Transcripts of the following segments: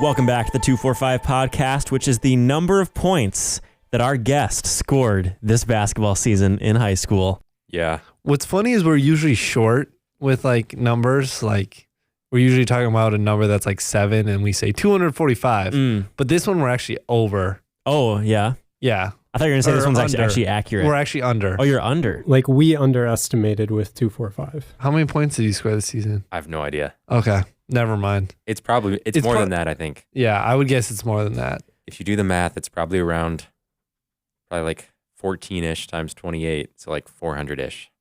Welcome back to the 245 podcast, which is the number of points that our guest scored this basketball season in high school. Yeah. What's funny is we're usually short with like numbers. Like we're usually talking about a number that's like 7 and we say 245. But this one we're actually over. Oh, yeah. Yeah. I thought you were going to say this one's actually accurate. We're actually under. Oh, you're under. Like we underestimated with 245. How many points did you score this season? I have no idea. Okay. Never mind. It's more than that, I think. Yeah, I would guess it's more than that. If you do the math, it's probably like 14-ish times 28. So like 400-ish.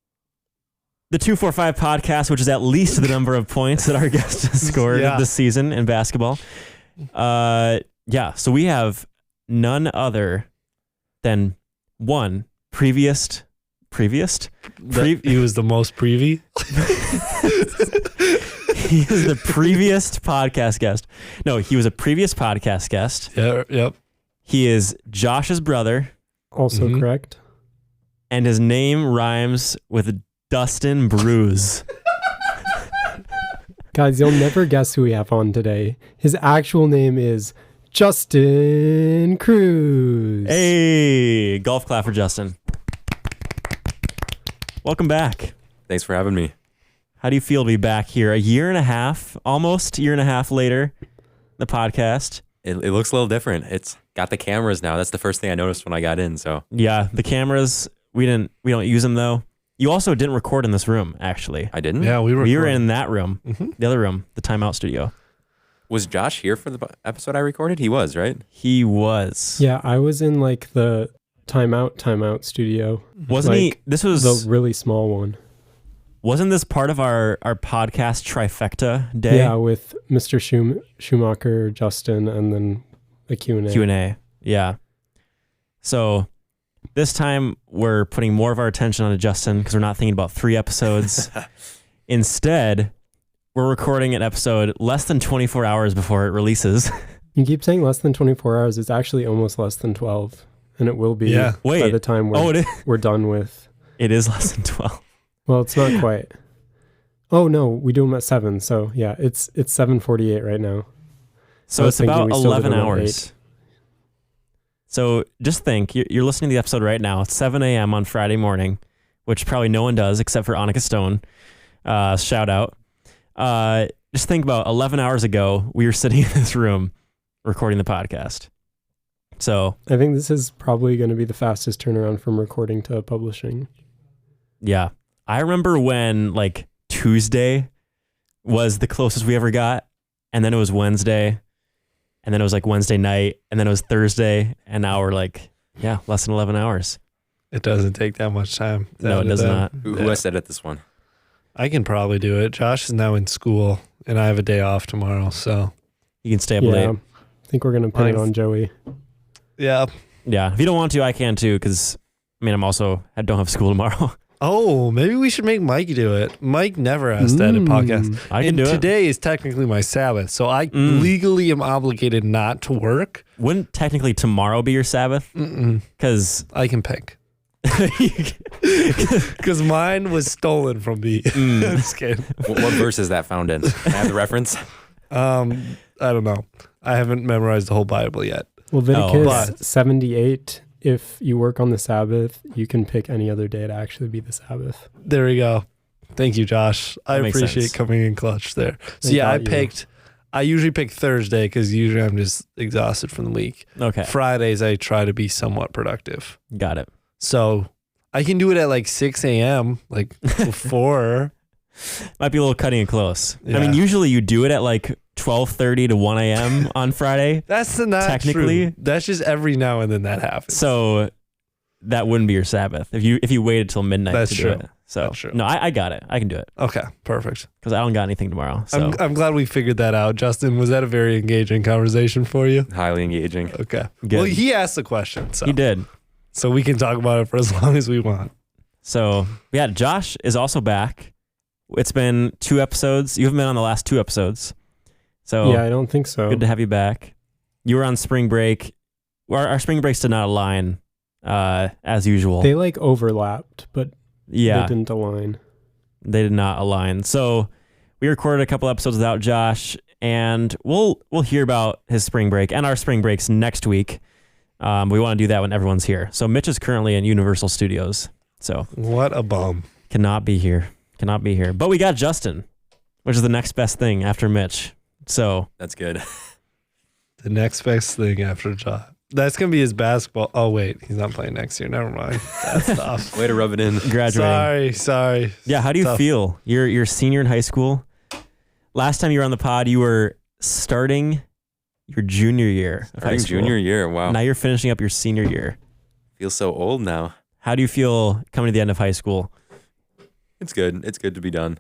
The 245 podcast, which is at least the number of points that our guest has scored this season in basketball. So we have none other than one He was the most preview. He is the previous podcast guest. No, he was a previous podcast guest. Yeah, yep. He is Josh's brother. Also correct. And his name rhymes with Dustin Bruise. Guys, you'll never guess who we have on today. His actual name is Justin Kroeze. Hey, golf clap for Justin. Welcome back. Thanks for having me. How do you feel to be back here almost a year and a half later, the podcast? It looks a little different. It's got the cameras now. That's the first thing I noticed when I got in. So yeah, the cameras, we don't use them though. You also didn't record in this room, actually. I didn't? Yeah, we were in that room, the other room, the timeout studio. Was Josh here for the episode I recorded? He was, right? He was. Yeah, I was in like the timeout studio. Wasn't he? This was the really small one. Wasn't this part of our podcast trifecta day? Yeah, with Mr. Schumacher, Justin, and then a Q&A. Q&A, yeah. So this time we're putting more of our attention on Justin because we're not thinking about 3 episodes. Instead, we're recording an episode less than 24 hours before it releases. You keep saying less than 24 hours. It's actually almost less than 12. And it will be by the time we're done with. It is less than 12. Well, it's not quite. Oh, no, we do them at 7. So, yeah, it's 7:48 right now. So it's about 11 hours. So just think, you're listening to the episode right now. It's 7 a.m. on Friday morning, which probably no one does except for Annika Stone. Shout out. Just think about 11 hours ago, we were sitting in this room recording the podcast. So I think this is probably going to be the fastest turnaround from recording to publishing. Yeah. I remember when like Tuesday was the closest we ever got, and then it was Wednesday, and then it was like Wednesday night, and then it was Thursday, and now we're like, less than 11 hours. It doesn't take that much time. No, it does not. Who has said it this one? I can probably do it. Josh is now in school, and I have a day off tomorrow, so you can stay up late. I think we're going to pin it on Joey. Yeah. Yeah. If you don't want to, I can too, because I don't have school tomorrow. Oh, maybe we should make Mike do it. Mike never has to edit podcasts. I can do it. Today is technically my Sabbath, so I legally am obligated not to work. Wouldn't technically tomorrow be your Sabbath? Because I can pick. Because mine was stolen from me. I'm just kidding. What verse is that found in? Can I have the reference? I don't know. I haven't memorized the whole Bible yet. Leviticus 78. If you work on the Sabbath, you can pick any other day to actually be the Sabbath. There we go. Thank you, Josh. I appreciate sense. Coming in clutch there. So I usually pick Thursday because usually I'm just exhausted from the week. Okay. Fridays, I try to be somewhat productive. Got it. So I can do it at like 6 a.m., like before. Might be a little cutting it close. Yeah. I mean, usually you do it at like 12:30 to 1 a.m. on Friday. That's not technically true. That's just every now and then that happens. So that wouldn't be your Sabbath if you waited till midnight to do it. So that's true. No, I got it. I can do it. Okay, perfect. Because I don't got anything tomorrow. So I'm glad we figured that out. Justin, was that a very engaging conversation for you? Highly engaging. Okay. Good. Well, he asked the question. So. He did. So we can talk about it for as long as we want. So yeah, Josh is also back. It's been 2 episodes. You haven't been on the last 2 episodes. So yeah, I don't think so. Good to have you back. You were on spring break. Our spring breaks did not align as usual. They like overlapped, but they didn't align. They did not align. So we recorded a couple episodes without Josh, and we'll hear about his spring break and our spring breaks next week. We want to do that when everyone's here. So Mitch is currently in Universal Studios. So what a bum. Cannot be here. But we got Justin, which is the next best thing after Mitch. So that's good. The next best thing after John. That's going to be his basketball. Oh, wait. He's not playing next year. Never mind. That's tough. Way to rub it in. Graduating. Sorry. Yeah, how do you feel? You're a senior in high school. Last time you were on the pod, you were starting your junior year of high school. Junior year, wow. Now you're finishing up your senior year. Feel so old now. How do you feel coming to the end of high school? It's good. It's good to be done.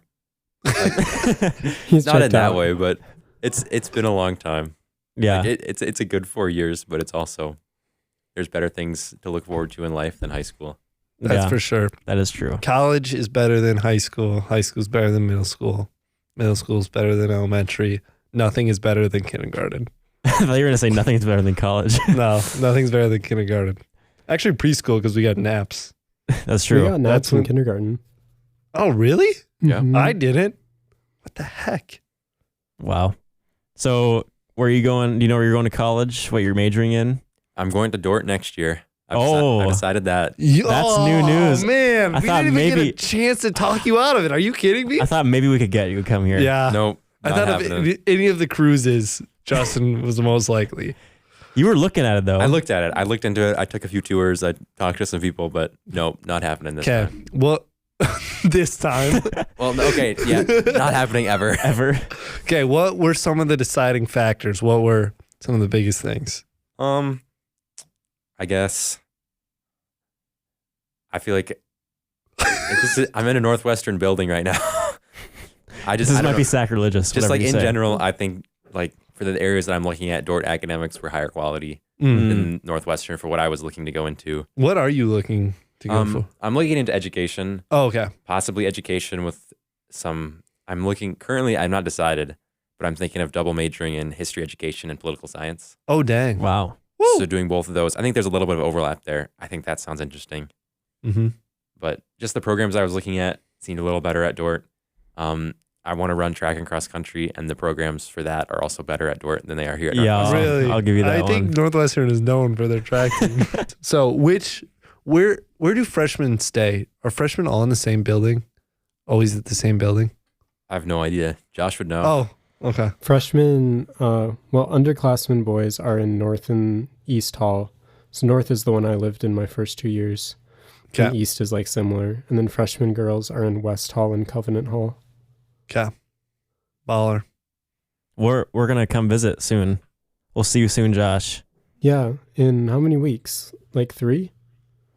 He's not in that way, but it's been a long time. Yeah. It's a good 4 years, but it's also, there's better things to look forward to in life than high school. That's for sure. That is true. College is better than high school. High school is better than middle school. Middle school is better than elementary. Nothing is better than kindergarten. I thought you were going to say nothing is better than college. No, nothing's better than kindergarten. Actually, preschool, because we got naps. That's true. We got naps in kindergarten. Oh, really? Yeah. Mm-hmm. I didn't. What the heck? Wow. So where are you going? Do you know where you're going to college? What you're majoring in? I'm going to Dort next year. I decided that. That's new news. Oh, man. I We thought didn't even maybe- get a chance to talk you out of it. Are you kidding me? I thought maybe we could get you to come here. Yeah. Nope. I Not thought happening. if any of the cruises, Justin was the most likely. You were looking at it though. I looked at it. I looked into it. I took a few tours. I talked to some people, but nope, not happening this Okay. time. Well, this time. Well, okay. Yeah. Not happening ever. Ever. Okay. What were some of the deciding factors? What were some of the biggest things? I guess I feel like I'm in a Northwestern building right now. This might be sacrilegious. Just like in say. general, I think like for the areas that I'm looking at, Dort academics were higher quality Mm. than Northwestern for what I was looking to go into. What are you looking to go for? I'm looking into education, Oh, okay. possibly education with some. Currently, I'm not decided, but I'm thinking of double majoring in history education and political science. Oh, dang. Wow. Woo. So doing both of those, I think there's a little bit of overlap there. I think that sounds interesting. Mm-hmm. But just the programs I was looking at seemed a little better at Dort. I want to run track and cross country, and the programs for that are also better at Dort than they are here at Northwestern. Really? I'll give you that I one. think Northwestern is known for their track team. So where do freshmen stay? Are freshmen all in the same building? Always at the same building? I have no idea. Josh would know. Oh, okay. Freshmen, underclassmen boys are in North and East Hall. So North is the one I lived in my first 2 years. Okay. And East is like similar. And then freshman girls are in West Hall and Covenant Hall. Okay. Baller. We're gonna come visit soon. We'll see you soon, Josh. Yeah. In how many weeks? Like 3?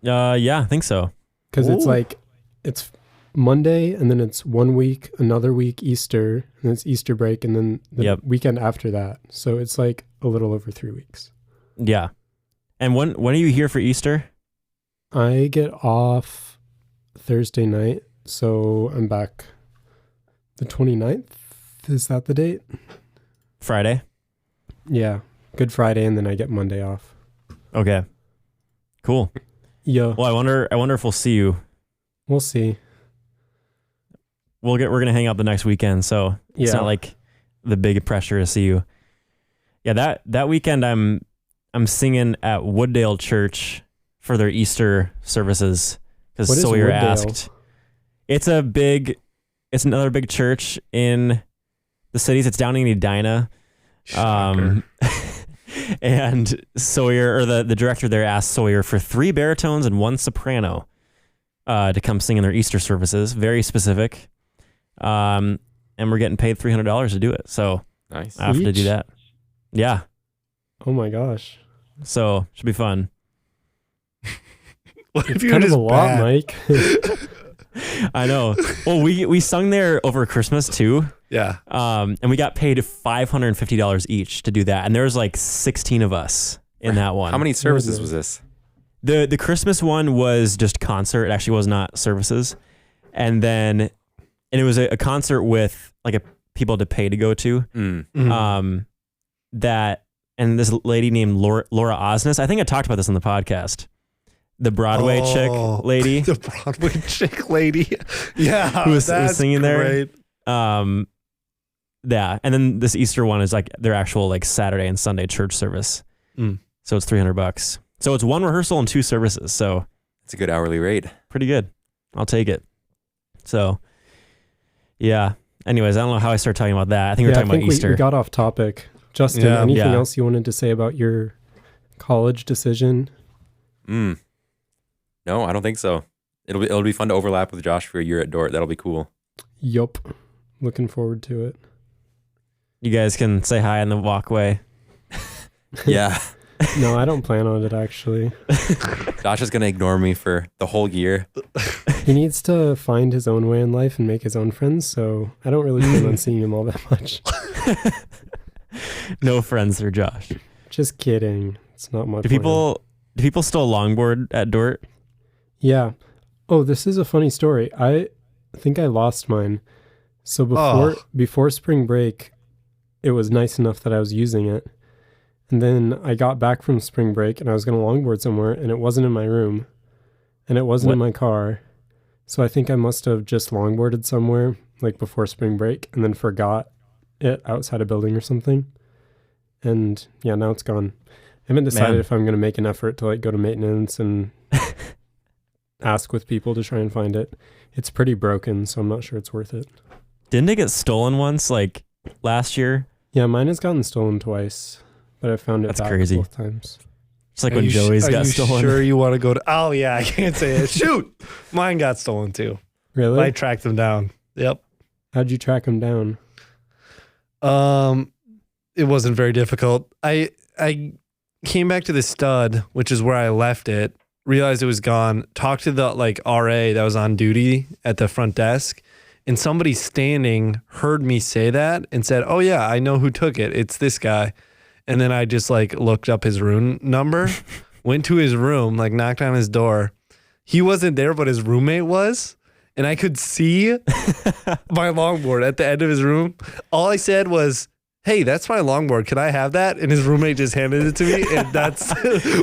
Yeah, I think so. Because it's Monday, and then it's 1 week, another week Easter, and then it's Easter break, and then the weekend after that. So it's like a little over 3 weeks. Yeah. And when are you here for Easter? I get off Thursday night, so I'm back the 29th. Is that the date? Friday. Yeah. Good Friday, and then I get Monday off. Okay. Cool. Yeah. Well, I wonder if we'll see you. We'll see. We're gonna hang out the next weekend, so it's not like the big pressure to see you. Yeah, that weekend I'm singing at Wooddale Church for their Easter services because Sawyer asked. It's another big church in the cities. It's down in Edina. And Sawyer, or the director there, asked Sawyer for 3 baritones and 1 soprano to come sing in their Easter services. Very specific. And we're getting paid $300 to do it. So Nice. I have to do that. Yeah. Oh my gosh. So should be fun. What if It's you're kind of just a lot, bad? Mike. I know. Well, we sung there over Christmas too. Yeah. And we got paid $550 each to do that. And there was like 16 of us in that one. How many services was this? The Christmas one was just concert. It actually was not services. And it was a concert with like people to pay to go to. Mm-hmm. And this lady named Laura Osnes. I think I talked about this on the podcast. The Broadway chick lady. The Broadway chick lady. Yeah. Who was singing there. Great. Yeah, and then this Easter one is like their actual like Saturday and Sunday church service. So it's $300. So it's one rehearsal and 2 services. So it's a good hourly rate. Pretty good. I'll take it. So yeah. Anyways, I don't know how I started talking about that. I think we're talking about Easter. We got off topic. Justin, anything else you wanted to say about your college decision? No, I don't think so. It'll be fun to overlap with Josh for a year at Dort. That'll be cool. Yup. Looking forward to it. You guys can say hi on the walkway. Yeah. No, I don't plan on it, actually. Josh is going to ignore me for the whole year. He needs to find his own way in life and make his own friends, so I don't really plan on seeing him all that much. No friends for Josh. Just kidding. It's not much. Do people still longboard at Dort? Yeah. Oh, this is a funny story. I think I lost mine. So before spring break, it was nice enough that I was using it. And then I got back from spring break and I was going to longboard somewhere and it wasn't in my room and it wasn't in my car. So I think I must have just longboarded somewhere like before spring break and then forgot it outside a building or something. And yeah, now it's gone. I haven't decided if I'm going to make an effort to like go to maintenance and ask with people to try and find it. It's pretty broken, so I'm not sure it's worth it. Didn't it get stolen once, like last year? Yeah, mine has gotten stolen twice, but I found it back crazy. Both times. It's like when Joey's got stolen. Are you sure you want to go to... Oh, yeah, I can't say it. Shoot! Mine got stolen, too. Really? I tracked them down. Yep. How'd you track them down? It wasn't very difficult. I came back to the stud, which is where I left it, realized it was gone, talked to the like RA that was on duty at the front desk, and somebody standing heard me say that and said, "Oh yeah, I know who took it. It's this guy." And then I just like looked up his room number, went to his room, like knocked on his door. He wasn't there, but his roommate was. And I could see my longboard at the end of his room. All I said was, "Hey, that's my longboard. Can I have that?" And his roommate just handed it to me. And that's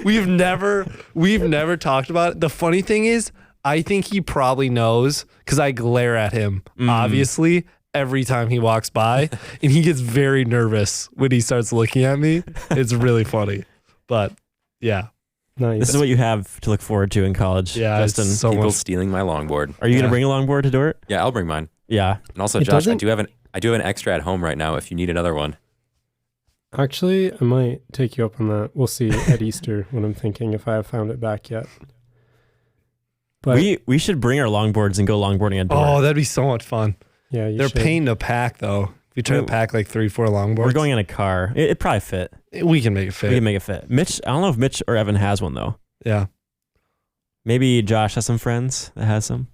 we've never talked about it. The funny thing is, I think he probably knows because I glare at him, obviously, every time he walks by. And he gets very nervous when he starts looking at me. It's really funny. But yeah. Nice. This is what you have to look forward to in college. Yeah, Justin. so People much. stealing my longboard. Are you going to bring a longboard to Dort? Yeah, I'll bring mine. Yeah. And also, Josh, I do have an extra at home right now if you need another one. Actually, I might take you up on that. We'll see at Easter what I'm thinking if I have found it back yet. But we should bring our longboards and go longboarding at Dort. Oh, that'd be so much fun. yeah, They're pain to pack though. If you try to pack like 3-4 longboards, We're going in a car. It'd probably fit. we can make it fit. We can make it fit. Mitch, I don't know if Mitch or Evan has one though. Yeah. Maybe Josh has some friends that has some.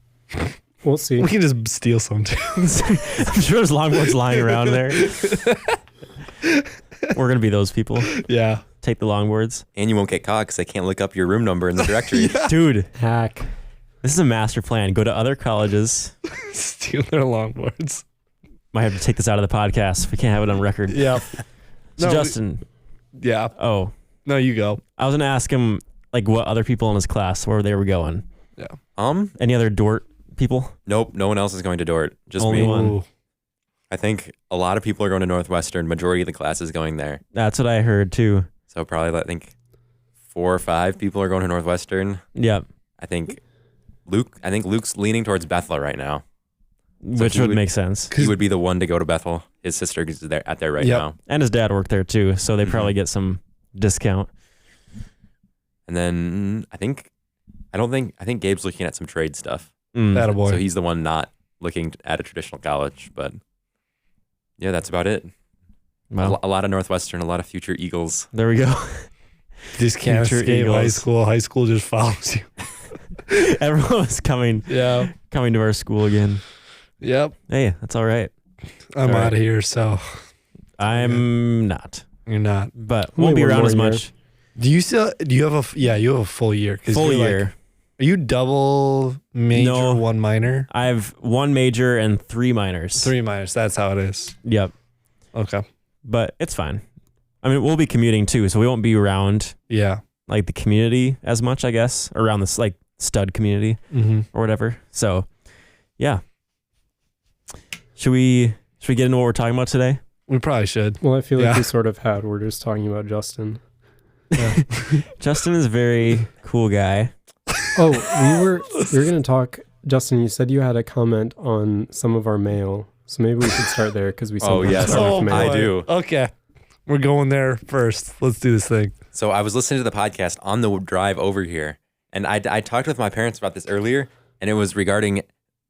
We'll see. We can just steal some too. I'm sure there's longboards lying around there. We're going to be those people. Yeah. Take the longboards. And you won't get caught because I can't look up your room number in the directory. Yeah. Dude, Hack. this is a master plan. Go to other colleges. Steal their longboards. Might have to take this out of the podcast if we can't have it on record. Yeah. So No, Justin. Yeah. Oh, No, you go. I was going to ask him like what other people in his class, where they were going. Yeah. Any other Dort people? Nope, no one else is going to Dort. Just Only me. one. Ooh. I think a lot of people are going to Northwestern. Majority of the class is going there. That's what I heard too. So probably I think 4 or 5 people are going to Northwestern. Yep. I think Luke's leaning towards Bethel right now. Which would make sense. He would be the one to go to Bethel. His sister is there right Yep. now. And his dad worked there too, so they probably get some discount. And then I think Gabe's looking at some trade stuff. Attaboy. So he's the one not looking at a traditional college. But yeah, that's about it. Well, A lot of Northwestern, a lot of future Eagles. there we go. Just can't Future escape high Eagles. school. High school just follows you. Everyone was coming Yeah. to our school again. Yep. Hey, that's all right. I'm All right. out of here, so I'm not, you're not. but Only won't be one around more as year. much. Do you have a full year? 'Cause Full you're year. Like, are you double major, No. 1 minor? I have 1 major and 3 minors. 3 minors. That's how it is. Yep. Okay. But it's fine. I mean, we'll be commuting too, so we won't be around Yeah. like the community as much, I guess, around this like stud community Mm-hmm. or whatever. So, yeah. Should we Should we get into what we're talking about today? We probably should. Well, I feel like we sort of had. We're just talking about Justin. Yeah. Justin is a very cool guy. Oh, we were going to talk. Justin, you said you had a comment on some of our mail. So maybe we should start there because we Oh, yes. start with mail. I do. Okay. We're going there first. Let's do this thing. So I was listening to the podcast on the drive over here, and I talked with my parents about this earlier, and it was regarding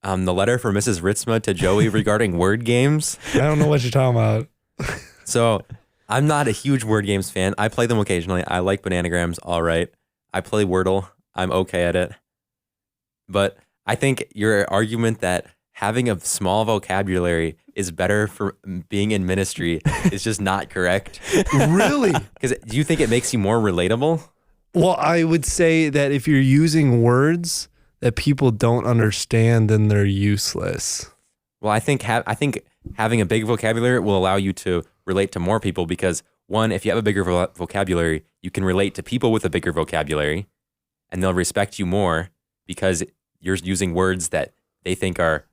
the letter from Mrs. Ritzma to Joey regarding word games. I don't know what you're talking about. So I'm not a huge word games fan. I play them occasionally. I like bananagrams, all right. I play Wordle. I'm okay at it. But I think your argument that having a small vocabulary is better for being in ministry is just not correct. Really? Because do you think it makes you more relatable? Well, I would say that if you're using words that people don't understand, then they're useless. Well, I think having a big vocabulary will allow you to relate to more people because, one, if you have a bigger vocabulary, you can relate to people with a bigger vocabulary, and they'll respect you more because you're using words that they think are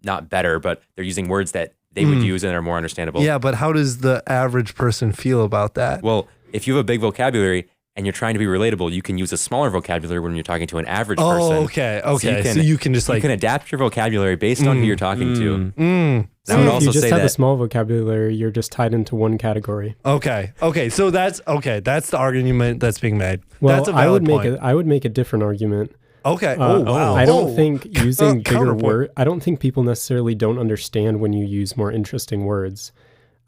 not better, but they're using words that they would use and are more understandable. Yeah, but how does the average person feel about that? Well, if you have a big vocabulary and you're trying to be relatable, you can use a smaller vocabulary when you're talking to an average person. Oh, okay. So you can just you can adapt your vocabulary based on who you're talking to. So if you just have a small vocabulary, you're just tied into one category. Okay. So that's the argument that's being made. Well, that's a valid point. I would make a different argument. Okay. Wow. I don't think using bigger words. I don't think people necessarily don't understand when you use more interesting words.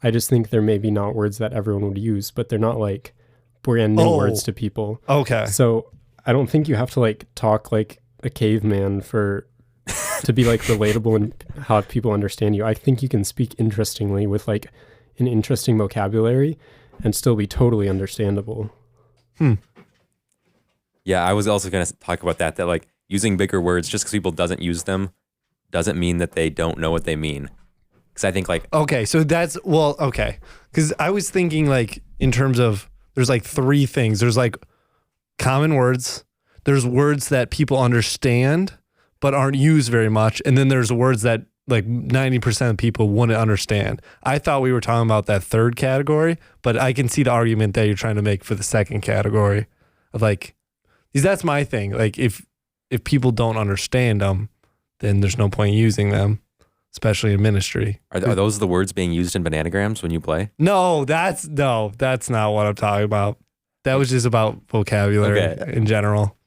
I just think they're maybe not words that everyone would use, but they're not like brand new words to people. Okay. So I don't think you have to like talk like a caveman to be like relatable and how people understand you. I think you can speak interestingly with like an interesting vocabulary and still be totally understandable. Yeah, I was also going to talk about that like using bigger words just because people doesn't use them doesn't mean that they don't know what they mean. Because I think like... Okay, so that's... Well, okay. Because I was thinking like in terms of... There's like three things. There's like common words. There's words that people understand but aren't used very much. And then there's words that like 90% of people wouldn't understand. I thought we were talking about that third category, but I can see the argument that you're trying to make for the second category of like... Because that's my thing. Like if people don't understand them, then there's no point in using them, especially in ministry. Are those the words being used in bananagrams when you play? No, that's not what I'm talking about. That was just about vocabulary in general.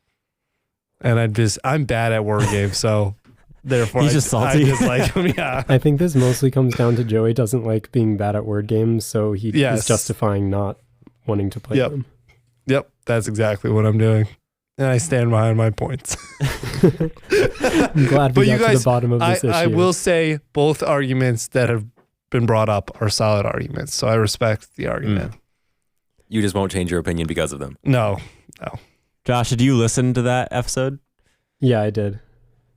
And I'm bad at word games, so therefore he's just salty. I just like them, yeah. I think this mostly comes down to Joey doesn't like being bad at word games, so he is justifying not wanting to play them. Yep, that's exactly what I'm doing. And I stand behind my points. I'm glad we got to the bottom of this issue. I will say both arguments that have been brought up are solid arguments, so I respect the argument. You just won't change your opinion because of them. No. Josh, did you listen to that episode? Yeah, I did.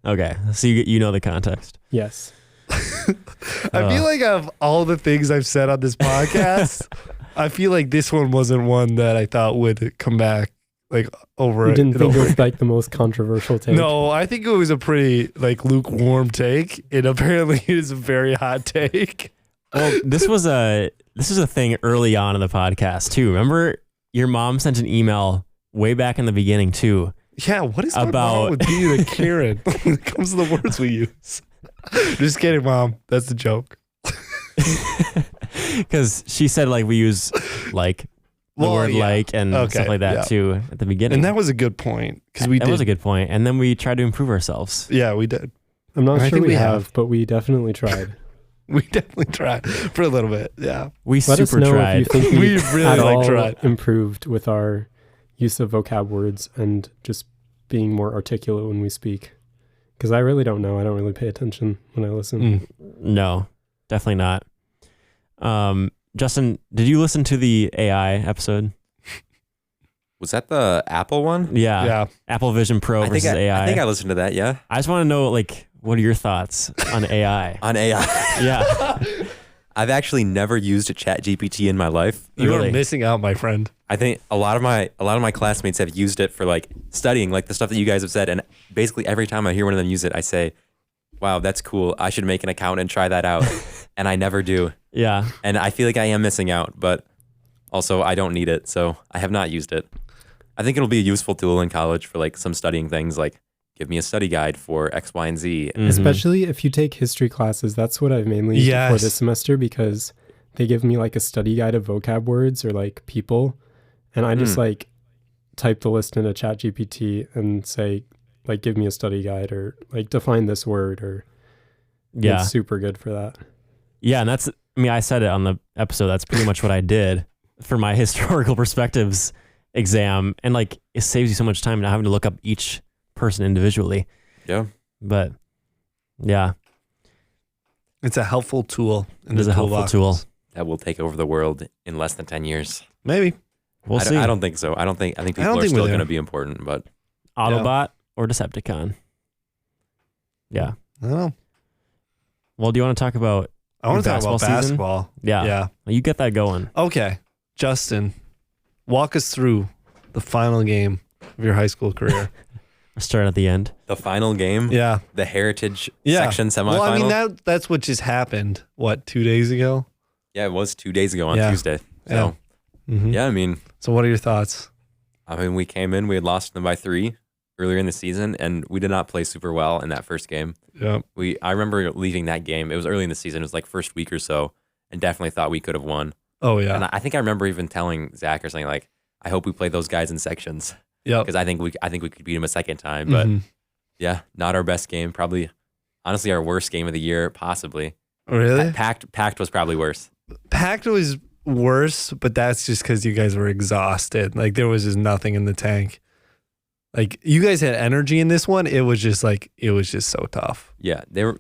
Okay, so you know the context. Yes. I feel like of all the things I've said on this podcast, I feel like this one wasn't one that I thought would come back like over. You didn't think it was like the most controversial take? No, I think it was a pretty like lukewarm take. It apparently is a very hot take. Well, this was a thing early on in the podcast too. Remember, your mom sent an email way back in the beginning too. Yeah, what is going on with being a Karen when it comes to the words we use? Just kidding, Mom. That's the joke. Because she said like we use like the word like and stuff like that too at the beginning. And that was a good point because that was a good point. And then we tried to improve ourselves. Yeah, we did. I'm not sure we have, but we definitely tried. We definitely tried for a little bit. Yeah, we Let us know tried. If you think we really tried. Improved with our use of vocab words and just being more articulate when we speak. Because I really don't know. I don't really pay attention when I listen. No, definitely not. Justin, did you listen to the AI episode? Was that the Apple one? Yeah. Apple Vision Pro versus AI. I think I listened to that, yeah. I just want to know, like, what are your thoughts on AI? On AI? Yeah. I've actually never used a ChatGPT in my life. You are missing out, my friend. I think a lot of my classmates have used it for like studying, like the stuff that you guys have said. And basically every time I hear one of them use it, I say, wow, that's cool. I should make an account and try that out. And I never do. Yeah. And I feel like I am missing out, but also I don't need it. So I have not used it. I think it'll be a useful tool in college for like some studying things, like give me a study guide for X, Y, and Z. Especially if you take history classes. That's what I've mainly used it for this semester, because they give me like a study guide of vocab words or like people. And I just like type the list into ChatGPT and say, like, give me a study guide or like define this word, or it's super good for that. Yeah. And that's, I mean, I said it on the episode. That's pretty much what I did for my historical perspectives exam. And like, it saves you so much time not having to look up each person individually. Yeah. But yeah. It's a helpful tool. It is a helpful tool. That will take over the world in less than 10 years. Maybe. We'll see. I don't think so. I think people are still going to be important, but Autobot or Decepticon. Yeah. I don't know. Well, do you want to talk about I want to talk about basketball. Season? Yeah. Yeah. Well, you get that going. Okay. Justin, walk us through the final game of your high school career. We're starting at the end. the final game, Yeah. the Heritage section semifinal. Well, I mean, that's what just happened. What, 2 days ago? Yeah, it was 2 days ago on Yeah. Tuesday. So, Yeah. I mean, So what are your thoughts? we came in, we had lost them by 3 earlier in the season, and we did not play super well in that first game. Yeah. I remember leaving that game. It was early in the season. It was like first week or so, and definitely thought we could have won. Oh, yeah. And I think I remember even telling Zach or something like, I hope we play those guys in sections. Yep. Because I think we could beat them a second time. But yeah, not our best game. Probably, honestly, our worst game of the year, possibly. Really? Packed was probably worse. Packed was worse, but that's just because you guys were exhausted. Like, there was just nothing in the tank. Like, you guys had energy in this one. It was just so tough. Yeah, they were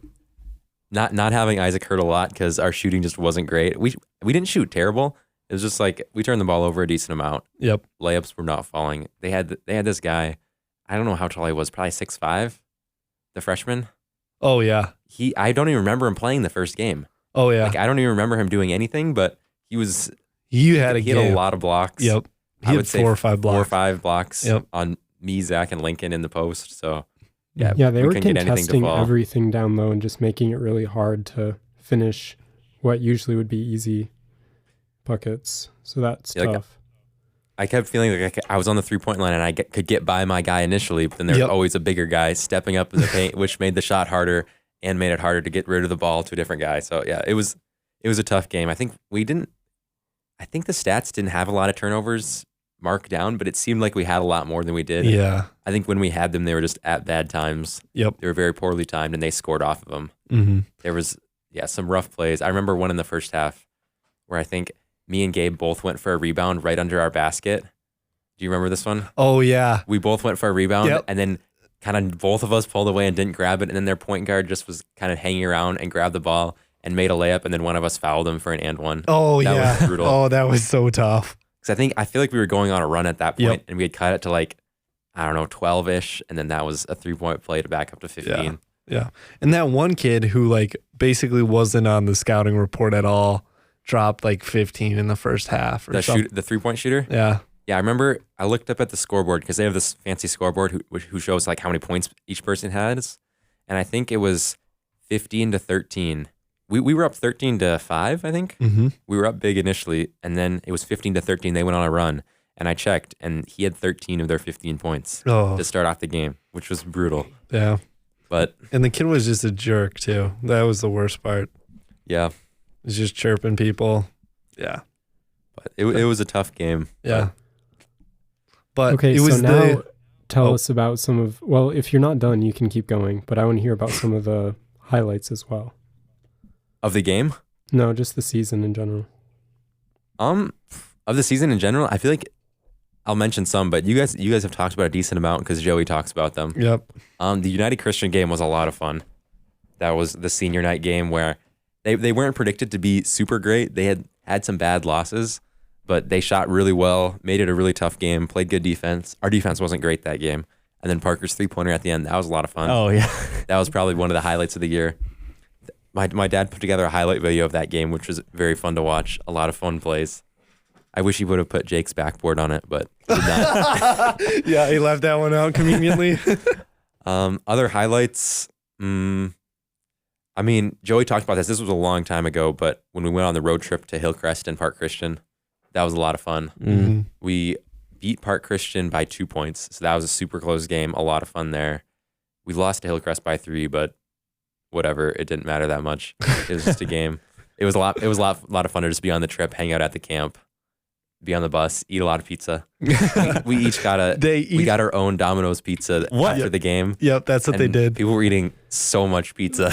not having Isaac hurt a lot because our shooting just wasn't great. We didn't shoot terrible. It was just like we turned the ball over a decent amount. Yep. Layups were not falling. They had this guy. I don't know how tall he was. Probably 6'5", the freshman. Oh, yeah. I don't even remember him playing the first game. Oh, yeah. Like, I don't even remember him doing anything, but he had a lot of blocks. Yep. He had 4 or 5 blocks. 4 or 5 blocks Yep. on me, Zach, and Lincoln in the post. So, Yeah, they were contesting everything down low and just making it really hard to finish what usually would be easy buckets. So that's tough. Like, I kept feeling like I was on the 3-point line and I could get by my guy initially, but then there was always a bigger guy stepping up in the paint, which made the shot harder and made it harder to get rid of the ball to a different guy. So yeah, it was a tough game. I think the stats didn't have a lot of turnovers marked down, but it seemed like we had a lot more than we did. Yeah. I think when we had them, they were just at bad times. Yep. They were very poorly timed and they scored off of them. Mm-hmm. There was, some rough plays. I remember one in the first half where I think me and Gabe both went for a rebound right under our basket. Do you remember this one? Oh, yeah. We both went for a rebound and then kind of both of us pulled away and didn't grab it. And then their point guard just was kind of hanging around and grabbed the ball and made a layup. And then one of us fouled him for an and one. Oh, that was brutal. Oh, that was so tough. Because I feel like we were going on a run at that point and we had cut it to 12-ish. And then that was a 3-point play to back up to 15. Yeah. And that one kid who basically wasn't on the scouting report at all dropped 15 in the first half. The 3-point shooter? Yeah. Yeah, I remember I looked up at the scoreboard because they have this fancy scoreboard who shows how many points each person has. And I think it was 15-13. We were up 13-5, I think. Mm-hmm. We were up big initially, and then it was 15-13. They went on a run, and I checked, and he had 13 of their 15 points to start off the game, which was brutal. Yeah. And the kid was just a jerk, too. That was the worst part. Yeah. He's just chirping people. Yeah. But it was a tough game. Yeah. But okay, it was so now tell us about some of, well, if you're not done, you can keep going, but I want to hear about some of the highlights as well. Of the game? No, just the season in general. Of the season in general, I feel like I'll mention some, but you guys have talked about a decent amount because Joey talks about them. Yep. The United Christian game was a lot of fun. That was the senior night game where they weren't predicted to be super great. They had some bad losses, but they shot really well, made it a really tough game, played good defense. Our defense wasn't great that game. And then Parker's 3-pointer at the end, that was a lot of fun. Oh, yeah. That was probably one of the highlights of the year. My dad put together a highlight video of that game, which was very fun to watch. A lot of fun plays. I wish he would have put Jake's backboard on it, but he did not. Yeah, he left that one out conveniently. Other highlights, I mean, Joey talked about this. This was a long time ago, but when we went on the road trip to Hillcrest and Park Christian, that was a lot of fun. Mm-hmm. We beat Park Christian by 2 points, so that was a super close game. A lot of fun there. We lost to Hillcrest by 3, but whatever. It didn't matter that much. It was just a game. It was a lot of fun to just be on the trip, hang out at the camp, be on the bus, eat a lot of pizza. we each got we got our own Domino's pizza after the game. Yep, that's what they did. People were eating so much pizza.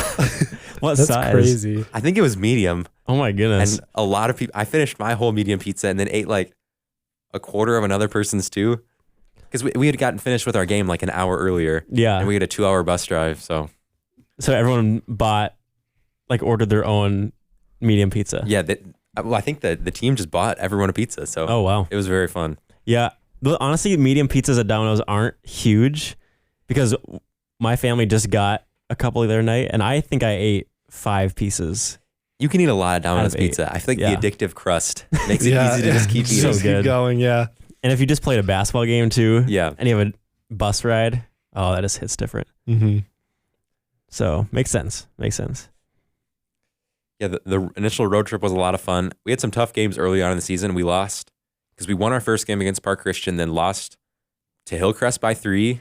What That's size? crazy. I think it was medium. Oh my goodness. And a lot of people, I finished my whole medium pizza and then ate like a quarter of another person's too. Because we had gotten finished with our game like an hour earlier. Yeah. And we had a 2-hour bus drive. So everyone ordered their own medium pizza. yeah, I think the team just bought everyone a pizza. So Oh, wow. it was very fun. Yeah. But honestly, medium pizzas at Domino's aren't huge because my family just got a couple the other night and I think I ate 5 pieces. You can eat a lot of Domino's Out of 8. pizza. I feel like Yeah. the addictive crust makes it easy to just keep eating. So Just good. keep going, yeah. And if you just played a basketball game too, Yeah. and you have a bus ride, oh, that just hits different. Mm-hmm. So makes sense. Makes sense. Yeah, the initial road trip was a lot of fun. We had some tough games early on in the season. We lost because we won our first game against Park Christian, then lost to Hillcrest by 3.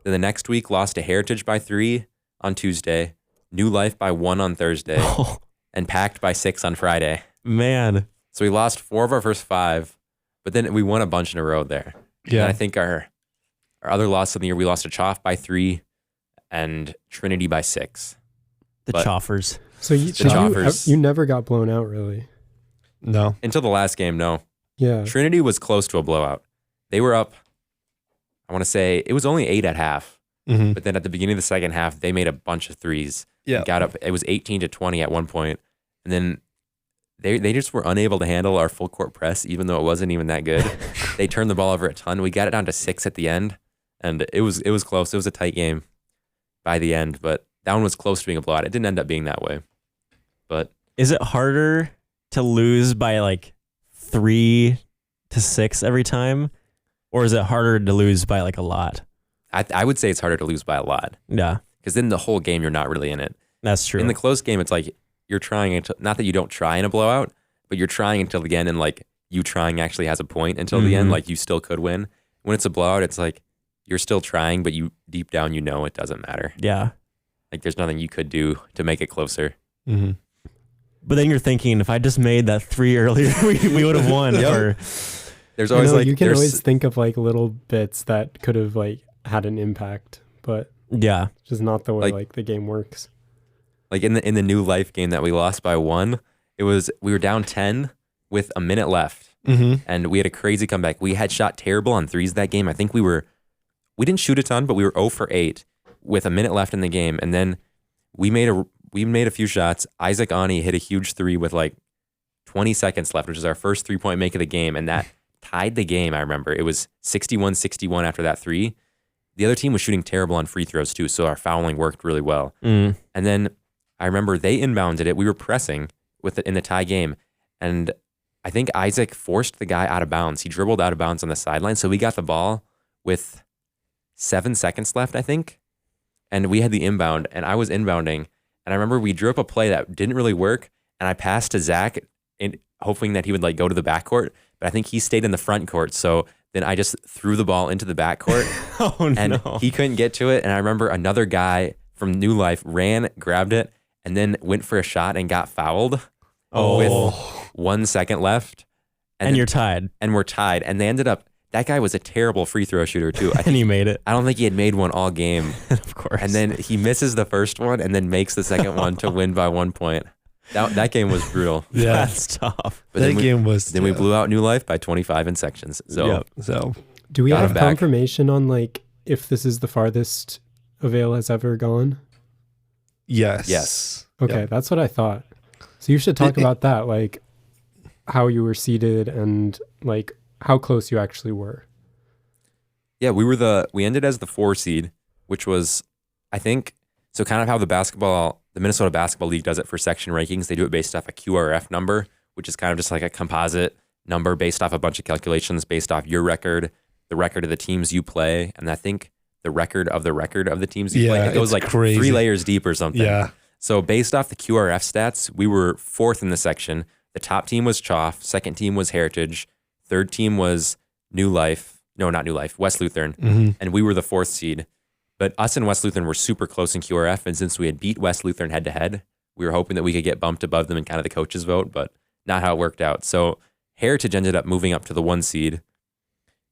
Then the next week lost to Heritage by 3 on Tuesday, New Life by 1 on Thursday, Oh, and Packed by 6 on Friday. man. So we lost 4 of our first 5, but then we won a bunch in a row there. Yeah. And I think our other loss of the year, we lost to Choff by 3 and Trinity by 6. The But- Choffers. So you, The Choppers. you never got blown out, really? No. Until the last game, no. Yeah. Trinity was close to a blowout. They were up, I want to say, it was only 8 at half. Mm-hmm. But then at the beginning of the second half, they made a bunch of threes. Yeah. Got up. It was 18-20 at one point. And then they just were unable to handle our full court press, even though it wasn't even that good. They turned the ball over a ton. We got it down to 6 at the end. And it was close. It was a tight game by the end. But that one was close to being a blowout. It didn't end up being that way. But Is it harder to lose by 3 to 6 every time? Or is it harder to lose by a lot? I would say it's harder to lose by a lot. Yeah, Because then the whole game, you're not really in it. that's true. In the close game, it's like you're trying until, not that you don't try in a blowout, but you're trying until the end, and you trying actually has a point until the end. Mhm. You still could win. When it's a blowout, it's like you're still trying, but you deep down you know it doesn't matter. yeah. There's nothing you could do to make it closer. Mm-hmm. But then you're thinking, if I just made that 3 earlier, we would have won. Yep. Or There's always you can there's, always think of little bits that could have had an impact, but yeah, it's just not the way Like- the game works. in the New Life game that we lost by 1. We were down 10 with a minute left, Mm-hmm. and we had a crazy comeback. We had shot terrible on threes that game. I think we didn't shoot a ton, but we were 0 for 8 with a minute left in the game. And then we made a few shots. Isaac Ani hit a huge 3 with 20 seconds left, which is our first 3-point make of the game. And that tied the game, I remember. It was 61-61 after that 3. The other team was shooting terrible on free throws too, so our fouling worked really well. Mm. And then I remember they inbounded it. We were pressing in the tie game. And I think Isaac forced the guy out of bounds. He dribbled out of bounds on the sideline. So we got the ball with 7 seconds left, I think. And we had the inbound, and I was inbounding. And I remember we drew up a play that didn't really work. And I passed to Zach, hoping that he would go to the backcourt. But I think he stayed in the front court. So then I just threw the ball into the backcourt. Oh And no. he couldn't get to it. And I remember another guy from New Life ran, grabbed it, and then went for a shot and got fouled with 1 second left. And you're tied. And we're tied. And they ended up, that guy was a terrible free throw shooter too. And you made it. I don't think he had made one all game. Of course. And then he misses the first one and then makes the second one to win by 1 point. That game was brutal. Yeah. That's tough. But That game was. Then we blew out New Life by 25 in sections. So Yep. So Do we Got have him back. confirmation on if this is the farthest Avail has ever gone? yes. Yes. Okay, that's what I thought. So you should talk about that, how you were seated and how close you actually were. Yeah, we ended as the 4 seed, which was, I think, so kind of how the Minnesota Basketball League does it for section rankings. They do it based off a QRF number, which is kind of just a composite number based off a bunch of calculations based off your record, the record of the teams you play, and I think the record of the teams you play. Yeah, It goes it's crazy. 3 layers deep or something. Yeah. So based off the QRF stats, we were 4th in the section. The top team was Choff. Second team was Heritage. Third team was New Life. No, not New Life. West Lutheran. Mm-hmm. And we were the 4th seed. But us and West Lutheran were super close in QRF. And since we had beat West Lutheran head to head, we were hoping that we could get bumped above them in kind of the coaches vote, but not how it worked out. So Heritage ended up moving up to the 1 seed.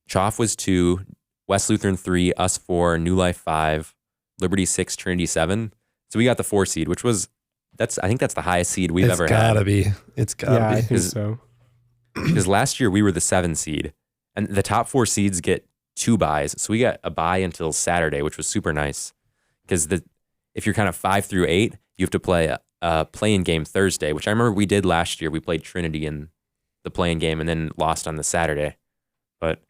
Choff was 2, West Lutheran 3, us 4, New Life 5, Liberty 6, Trinity 7. So we got the 4 seed, which was, I think that's the highest seed we've ever had. It's gotta be. It's gotta be. I think so. Because last year we were the 7 seed, and the top 4 seeds get 2 buys. So we got a bye until Saturday, which was super nice. Because if you're kind of 5 through 8, you have to play a play-in game Thursday, which I remember we did last year. We played Trinity in the play-in game and then lost on the Saturday. But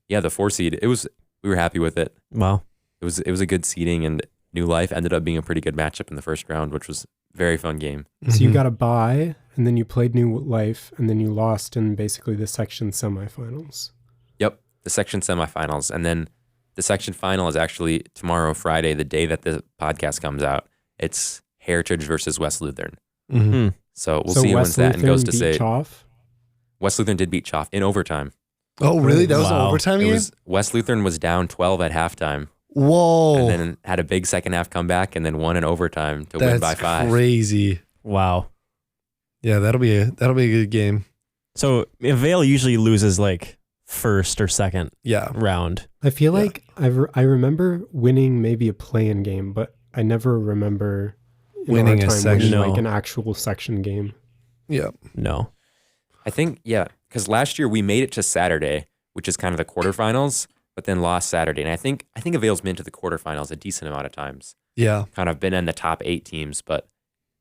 yeah, the 4 seed, we were happy with it. Wow. It was a good seeding, and New Life ended up being a pretty good matchup in the first round, which was a very fun game. So you got a bye, and then you played New Life, and then you lost in basically the section semifinals. Yep, the section semifinals. And then the section final is actually tomorrow, Friday, the day that the podcast comes out. It's Heritage versus West Lutheran. Mm-hmm. So we'll see who wins that and goes to say. Choff? West Lutheran did beat Choff in overtime. Oh, really? That was an overtime game? West Lutheran was down 12 at halftime. Whoa. And then had a big second half comeback and then won in overtime to win by 5. That's crazy. Wow. Yeah, that'll be a good game. So Avail usually loses like first or second round. I feel like I remember winning maybe a play-in game, but I never remember winning a section, like an actual section game. Yeah. No. I think, because last year we made it to Saturday, which is kind of the quarterfinals, but then lost Saturday. And I think Avail's been to the quarterfinals a decent amount of times. Yeah. Kind of been in the top 8 teams, but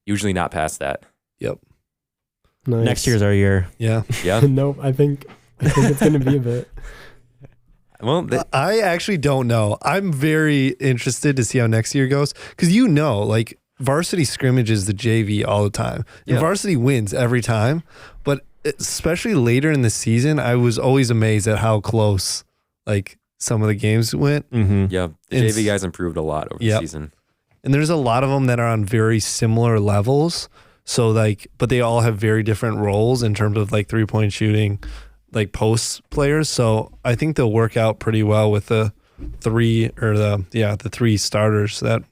usually not past that. Yep. Nice. Next year's our year. Yeah. Yeah. Nope. I think it's going to be a bit. Well, I actually don't know. I'm very interested to see how next year goes because like varsity scrimmages the JV all the time. And varsity wins every time, but especially later in the season, I was always amazed at how close like some of the games went. Mm-hmm. Yeah, the JV guys improved a lot over the season. And there's a lot of them that are on very similar levels. So but they all have very different roles in terms of like 3-point shooting, like post players. So I think they'll work out pretty well with the 3 starters that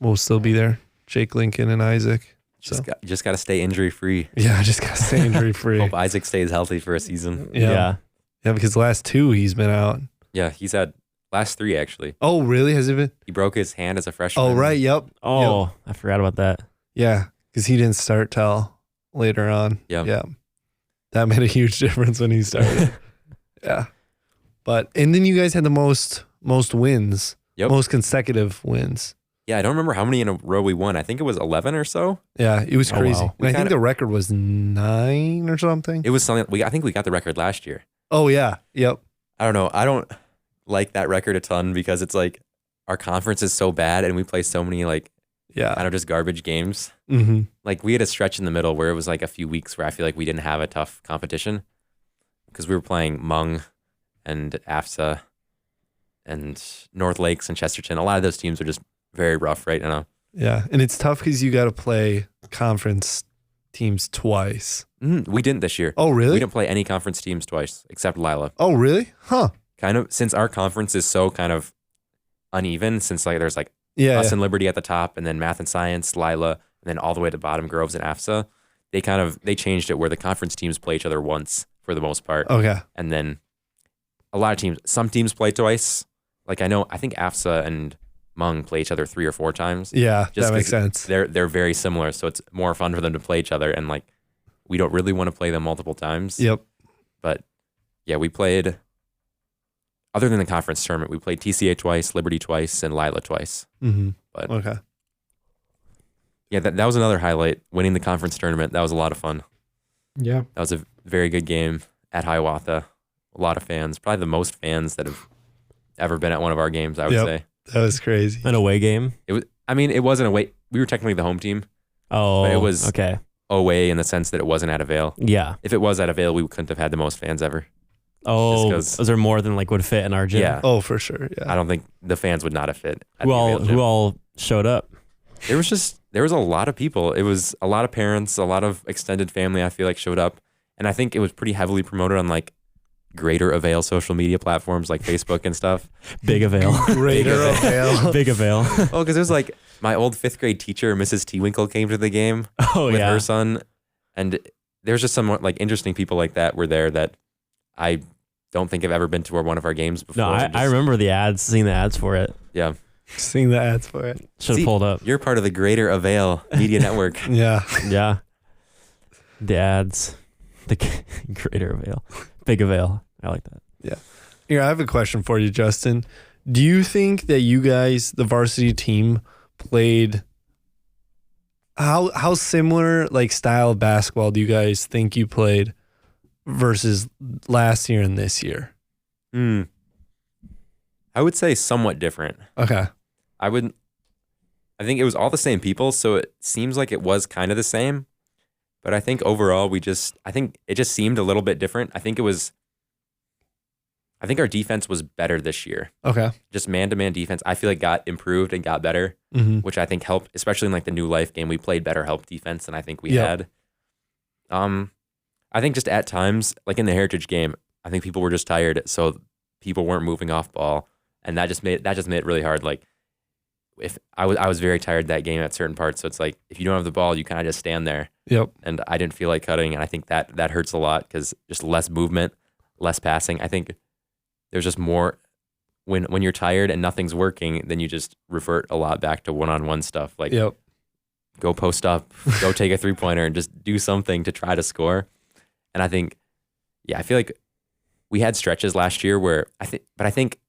will still be there. Jake, Lincoln, and Isaac. Just got to stay injury free. Yeah, I just got to stay injury free. Hope Isaac stays healthy for a season. Yeah, because the last 2 he's been out. Yeah, he's had last 3 actually. Oh, really? Has it been? He broke his hand as a freshman. Oh, right. Yep. Oh, I forgot about that. Yeah, because he didn't start till later on. Yeah. That made a huge difference when he started. Yeah. And then you guys had the most wins. Yep. Most consecutive wins. Yeah, I don't remember how many in a row we won. I think it was 11 or so. Yeah, it was crazy. Wow. And I think the record was 9 or something. It was something. I think we got the record last year. Oh, yeah. Yep. I don't know. I don't like that record a ton because it's like our conference is so bad and we play so many just garbage games. Mm-hmm. Like we had a stretch in the middle where it was like a few weeks where I feel like we didn't have a tough competition because we were playing Hmong and AFSA and North Lakes and Chesterton. A lot of those teams are just very rough right now. Yeah, and it's tough because you got to play conference teams twice. We didn't this year. Oh, really? We didn't play any conference teams twice except Lila. Oh, really? Huh. Kind of, since our conference is so kind of uneven, since like there's like us and Liberty at the top and then Math and Science, Lila, and then all the way to the bottom, Groves and AFSA, they changed it where the conference teams play each other once for the most part. Okay. And then a lot of some teams play twice. Like I think AFSA and Hmong play each other 3 or 4 times. Yeah, that makes sense. They're very similar, so it's more fun for them to play each other, and like we don't really want to play them multiple times. Yep. But yeah, we played. Other than the conference tournament, we played TCA twice, Liberty twice, and Lila twice. Mm-hmm. But okay. Yeah, that was another highlight. Winning the conference tournament, that was a lot of fun. Yeah, that was a very good game at Hiawatha. A lot of fans, probably the most fans that have ever been at one of our games. I would say. That was crazy. An away game? It was. I mean, it wasn't away. We were technically the home team. Oh, but it was okay. Away in the sense that it wasn't at Avail. Yeah. If it was at Avail, we couldn't have had the most fans ever. Oh, those are more than like would fit in our gym. Yeah. Oh, for sure. Yeah. I don't think the fans would not have fit. Who all showed up? there was a lot of people. It was a lot of parents, a lot of extended family, I feel like, showed up. And I think it was pretty heavily promoted on like greater Avail social media platforms like Facebook and stuff. Big Avail. Greater Avail. Big Avail. Oh, because it was like my old 5th grade teacher, Mrs. Tewinkle, came to the game with her son. And there's just some like interesting people like that were there that I don't think I've ever been to one of our games before. No, I remember seeing the ads for it. Yeah. Seeing the ads for it. Should have pulled up. You're part of the greater Avail media network. Yeah. Yeah. The ads. The greater Avail. Big Avail. I like that. Yeah. Here, I have a question for you, Justin. Do you think that you guys, the varsity team, played how similar like style of basketball do you guys think you played versus last year and this year? I would say somewhat different. Okay. I think it was all the same people, so it seems like it was kind of the same. But I think overall I think it just seemed a little bit different. I think our defense was better this year. Okay. Just man-to-man defense, I feel like got improved and got better, which I think helped, especially in like the New Life game. We played better help defense than I think we had. I think just at times, like in the Heritage game, I think people were just tired, so people weren't moving off ball, and that just made it really hard. Like if I was very tired that game at certain parts, so it's like if you don't have the ball, you kind of just stand there. Yep. And I didn't feel like cutting, and I think that hurts a lot because just less movement, less passing. I think there's just more when you're tired and nothing's working, then you just revert a lot back to one-on-one stuff. Like go post up, go take a 3-pointer, and just do something to try to score. And I think, I feel like we had stretches last year where I think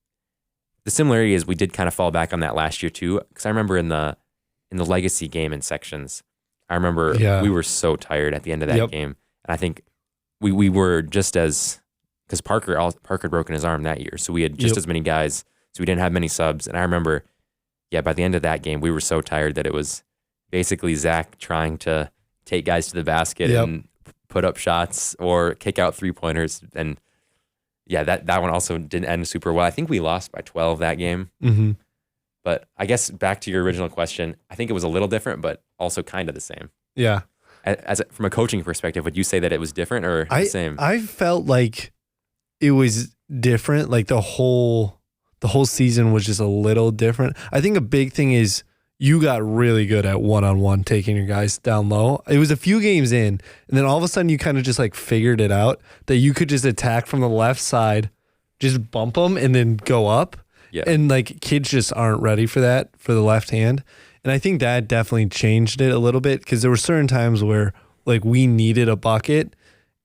the similarity is we did kind of fall back on that last year too. Because I remember in the legacy game in sections, I remember we were so tired at the end of that game, and I think we were just as. Because Parker had broken his arm that year, so we had just as many guys, so we didn't have many subs. And I remember, by the end of that game, we were so tired that it was basically Zach trying to take guys to the basket and put up shots or kick out 3-pointers. And that one also didn't end super well. I think we lost by 12 that game. Mm-hmm. But I guess back to your original question, I think it was a little different, but also kind of the same. Yeah. From a coaching perspective, would you say that it was different or the same? I felt like it was different. Like the whole season was just a little different. I think a big thing is you got really good at one-on-one taking your guys down low. It was a few games in, and then all of a sudden you kind of just like figured it out that you could just attack from the left side, just bump them and then go up. Yeah. And like kids just aren't ready for that for the left hand. And I think that definitely changed it a little bit because there were certain times where like we needed a bucket.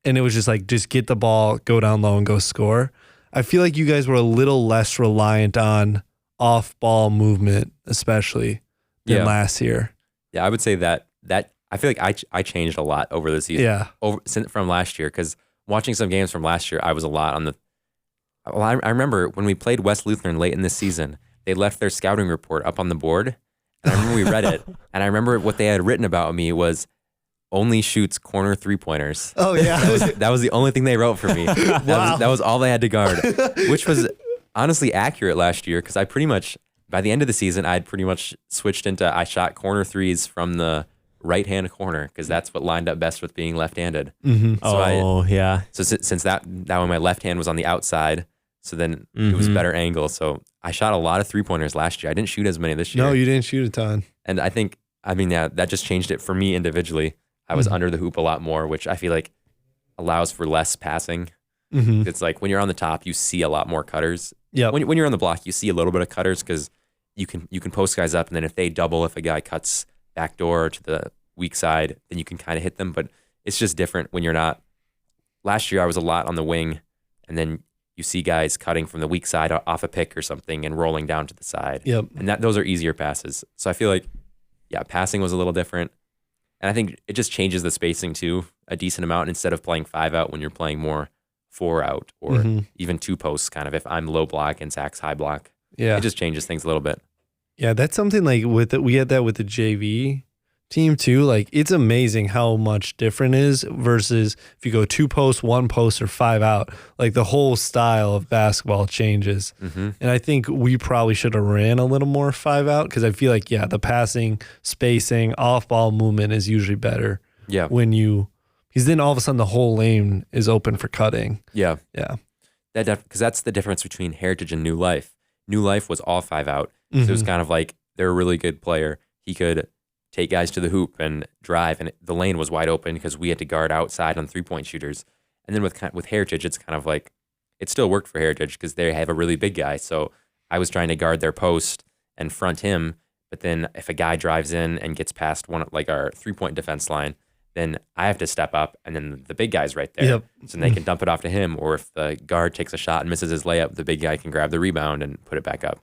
And it was just like, just get the ball, go down low and go score. I feel like you guys were a little less reliant on off-ball movement, especially than last year. Yeah, I would say that I feel like I changed a lot over the season. Yeah. From last year, because watching some games from last year, I was a lot on the. Well, I remember when we played West Lutheran late in this season, they left their scouting report up on the board. And I remember we read it, and I remember what they had written about me was. Only shoots corner 3-pointers. Oh yeah, that was the only thing they wrote for me. That was all they had to guard, which was honestly accurate last year because I pretty much by the end of the season I'd pretty much switched into I shot corner threes from the right hand corner because that's what lined up best with being left-handed. Mm-hmm. So since that when my left hand was on the outside, so then it was better angle. So I shot a lot of 3-pointers last year. I didn't shoot as many this year. No, you didn't shoot a ton. And I think that just changed it for me individually. I was under the hoop a lot more, which I feel like allows for less passing. Mm-hmm. It's like when you're on the top, you see a lot more cutters. Yeah. When you're on the block, you see a little bit of cutters because you can post guys up, and then if they double, if a guy cuts backdoor to the weak side, then you can kind of hit them. But it's just different when you're not. Last year, I was a lot on the wing, and then you see guys cutting from the weak side off a pick or something and rolling down to the side. Yep. And those are easier passes. So I feel like, passing was a little different. And I think it just changes the spacing too a decent amount instead of playing 5 out when you're playing more 4 out or even 2 posts kind of if I'm low block and Zach's high block. Yeah. It just changes things a little bit. Yeah, that's something like we had that with the JV team too. Like it's amazing how much different it is versus if you go 2 posts, 1 post, or 5 out. Like the whole style of basketball changes. And I think we probably should have ran a little more 5 out because I feel like the passing, spacing, off ball movement is usually better. Yeah. Because then all of a sudden the whole lane is open for cutting. Yeah. Yeah. Because that's the difference between Heritage and New Life. New Life was all 5 out. So it was kind of like they're a really good player. He could take guys to the hoop and drive, and the lane was wide open because we had to guard outside on 3-point shooters. And then with Heritage, it's kind of like it still worked for Heritage because they have a really big guy. So I was trying to guard their post and front him, but then if a guy drives in and gets past one like our 3-point defense line, then I have to step up, and then the big guy's right there. Yep. So they can dump it off to him, or if the guard takes a shot and misses his layup, the big guy can grab the rebound and put it back up.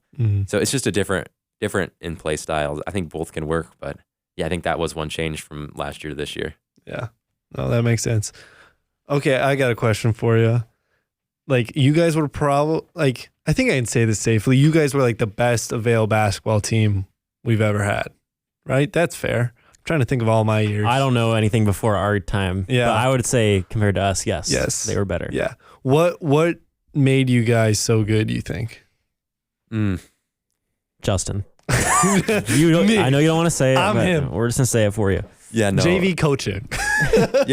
So it's just a different in play styles. I think both can work, but yeah, I think that was one change from last year to this year. Yeah. No, that makes sense. Okay, I got a question for you. Like you guys were probably like, I think I can say this safely. You guys were like the best Avail basketball team we've ever had, right? That's fair. Trying to think of all my years. I don't know anything before our time. Yeah. But I would say compared to us, yes. They were better. Yeah. What made you guys so good, you think? Justin. I know you don't want to say it, I'm but him. we're just going to say it for you. Yeah, no. JV coaching. Yep.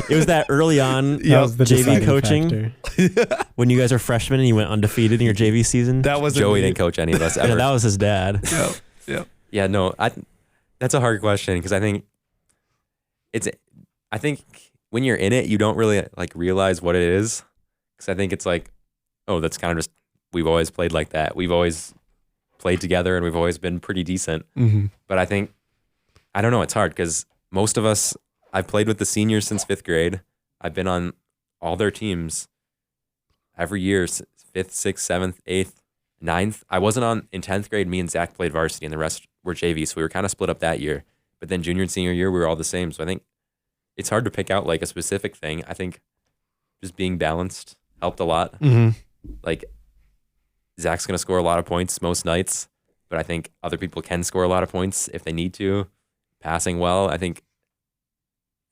It was that early on That was the JV deciding coaching factor. when you guys were freshmen and you went undefeated in your JV season. That was Joey didn't coach any of us ever. Yeah, that was his dad. Yep. Yeah, no, that's a hard question because I think when you're in it, you don't really like realize what it is. Because I think it's like, oh, that's kind of just, we've always played like that. We've always played together and we've always been pretty decent. But I think, I don't know, it's hard because most of us, I've played with the seniors since 5th grade. I've been on all their teams every year, 5th, 6th, 7th, 8th, 9th. I wasn't on in 10th grade. Me and Zach played varsity and the rest were JV. So we were kind of split up that year. But then junior and senior year, we were all the same. So I think it's hard to pick out like a specific thing. I think just being balanced helped a lot. Like Zach's going to score a lot of points most nights, but I think other people can score a lot of points if they need to. Passing well, I think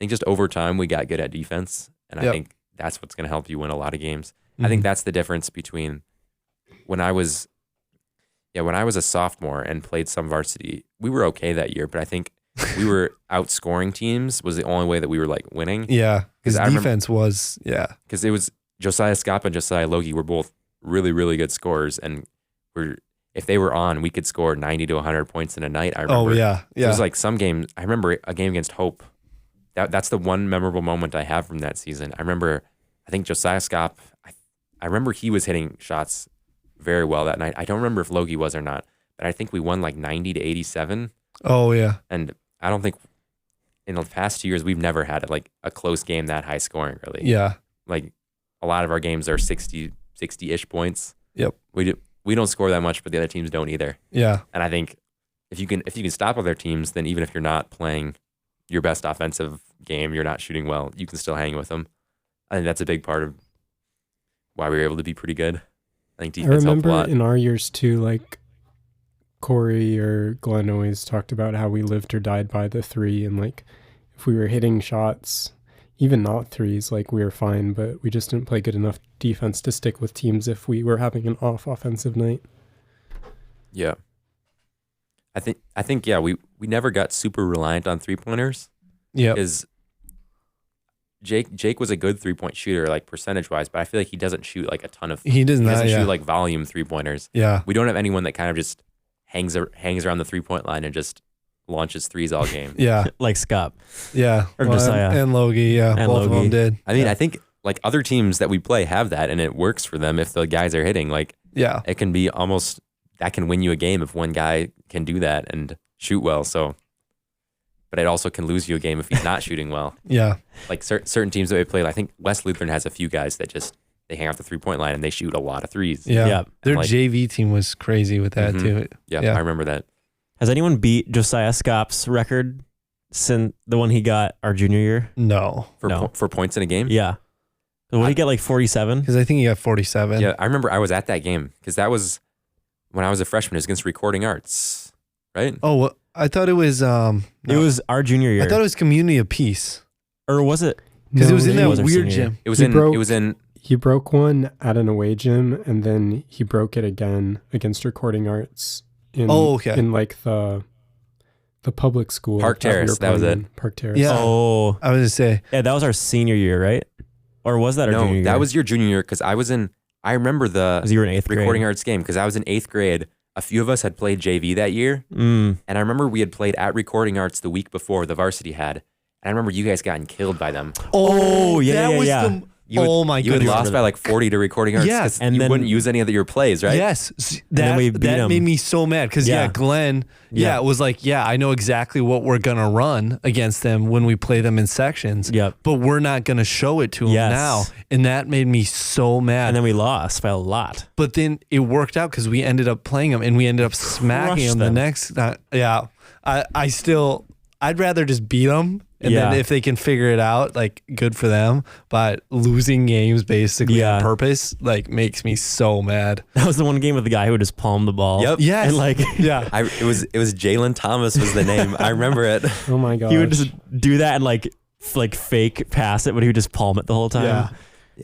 just over time we got good at defense, and I think that's what's going to help you win a lot of games. I think that's the difference between when I was a sophomore and played some varsity. We were okay that year, but I think we were outscoring teams was the only way that we were like winning. Yeah, because defense was because it was Josiah Scott and Josiah Logie were both really, really good scorers, and if they were on, we could score 90 to 100 points in a night. I remember. Oh yeah. It was like some games. I remember a game against Hope. That's the one memorable moment I have from that season. I remember, I think Josiah Scott, I remember he was hitting shots very well that night. I don't remember if Logie was or not, but I think we won like 90 to 87. Oh yeah. And I don't think in the past 2 years we've never had like a close game that high scoring really. Yeah. Like a lot of our games are 60-ish points. Yep. We don't score that much, but the other teams don't either. Yeah. And I think if you can stop other teams, then even if you're not playing your best offensive game, you're not shooting well, you can still hang with them. I think that's a big part of why we were able to be pretty good. I think defense helped a lot. I remember in our years too, like Corey or Glenn always talked about how we lived or died by the 3, and like if we were hitting shots, even not threes, like we were fine, but we just didn't play good enough defense to stick with teams if we were having an off offensive night. Yeah. I think we never got super reliant on 3-pointers. Yeah. Because Jake was a good 3-point shooter, like percentage wise, but I feel like he doesn't shoot like a ton of. He doesn't shoot like volume 3-pointers. Yeah. We don't have anyone that kind of just hangs around the 3-point line and just launches threes all game. Yeah. Like Scott. Yeah. Or Josiah. And Logie. Yeah. And both Logie. of them did. I mean, I think like other teams that we play have that, and it works for them if the guys are hitting. Like, yeah, it can be almost that can win you a game if one guy can do that and shoot well. So, but it also can lose you a game if he's not shooting well. Yeah. Like certain teams that we play, I think West Lutheran has a few guys that just they hang off the 3-point line and they shoot a lot of threes. Yeah. Yeah. Their like, JV team was crazy with that too. Yeah, Yeah. I remember that. Has anyone beat Josiah Scott's record since the one he got our junior year? No. For points in a game? Yeah. So what did he get, like 47? Because I think he got 47. Yeah, I remember I was at that game because that was when I was a freshman. It was against Recording Arts, right? Oh, what? I thought it was It was our junior year. I thought it was Community of Peace. Or was it? Because it was in it that was our weird senior gym. It was He in He broke one at an away gym, and then he broke it again against Recording Arts in in like the public school. Park Terrace. That was it. Park Terrace. Yeah. Oh, I was gonna say. yeah, that was our senior year, right? Or was that our junior year? No, that was your junior year because I remember the Because you were in 8th grade. Recording Arts game because I was in 8th grade. A few of us had played JV that year. Mm. And I remember we had played at Recording Arts the week before the varsity had. And I remember you guys gotten killed by them. Oh, yeah, that yeah, was yeah. the. You had goodness. lost by like 40 to Recording Arts. Yeah. And you wouldn't use any of your plays, right? Yes, then we beat that him. made me so mad because Yeah. Glenn, Yeah. it was like, I know exactly what we're gonna run against them when we play them in sections. Yep. But we're not gonna show it to them Yes. now, and that made me so mad. And then we lost by a lot. But then it worked out because we ended up playing them and we ended up smacking Crushed them the them. next. I'd rather just beat them. And Yeah. then if they can figure it out, like good for them. But losing games basically Yeah. on purpose, like makes me so mad. That was the one game with the guy who would just palm the ball. Yep. Yes. And like, Yeah. It was Jalen Thomas was the name. I remember it. Oh my god. he would just do that and like fake pass it, but he would just palm it the whole time. Yeah.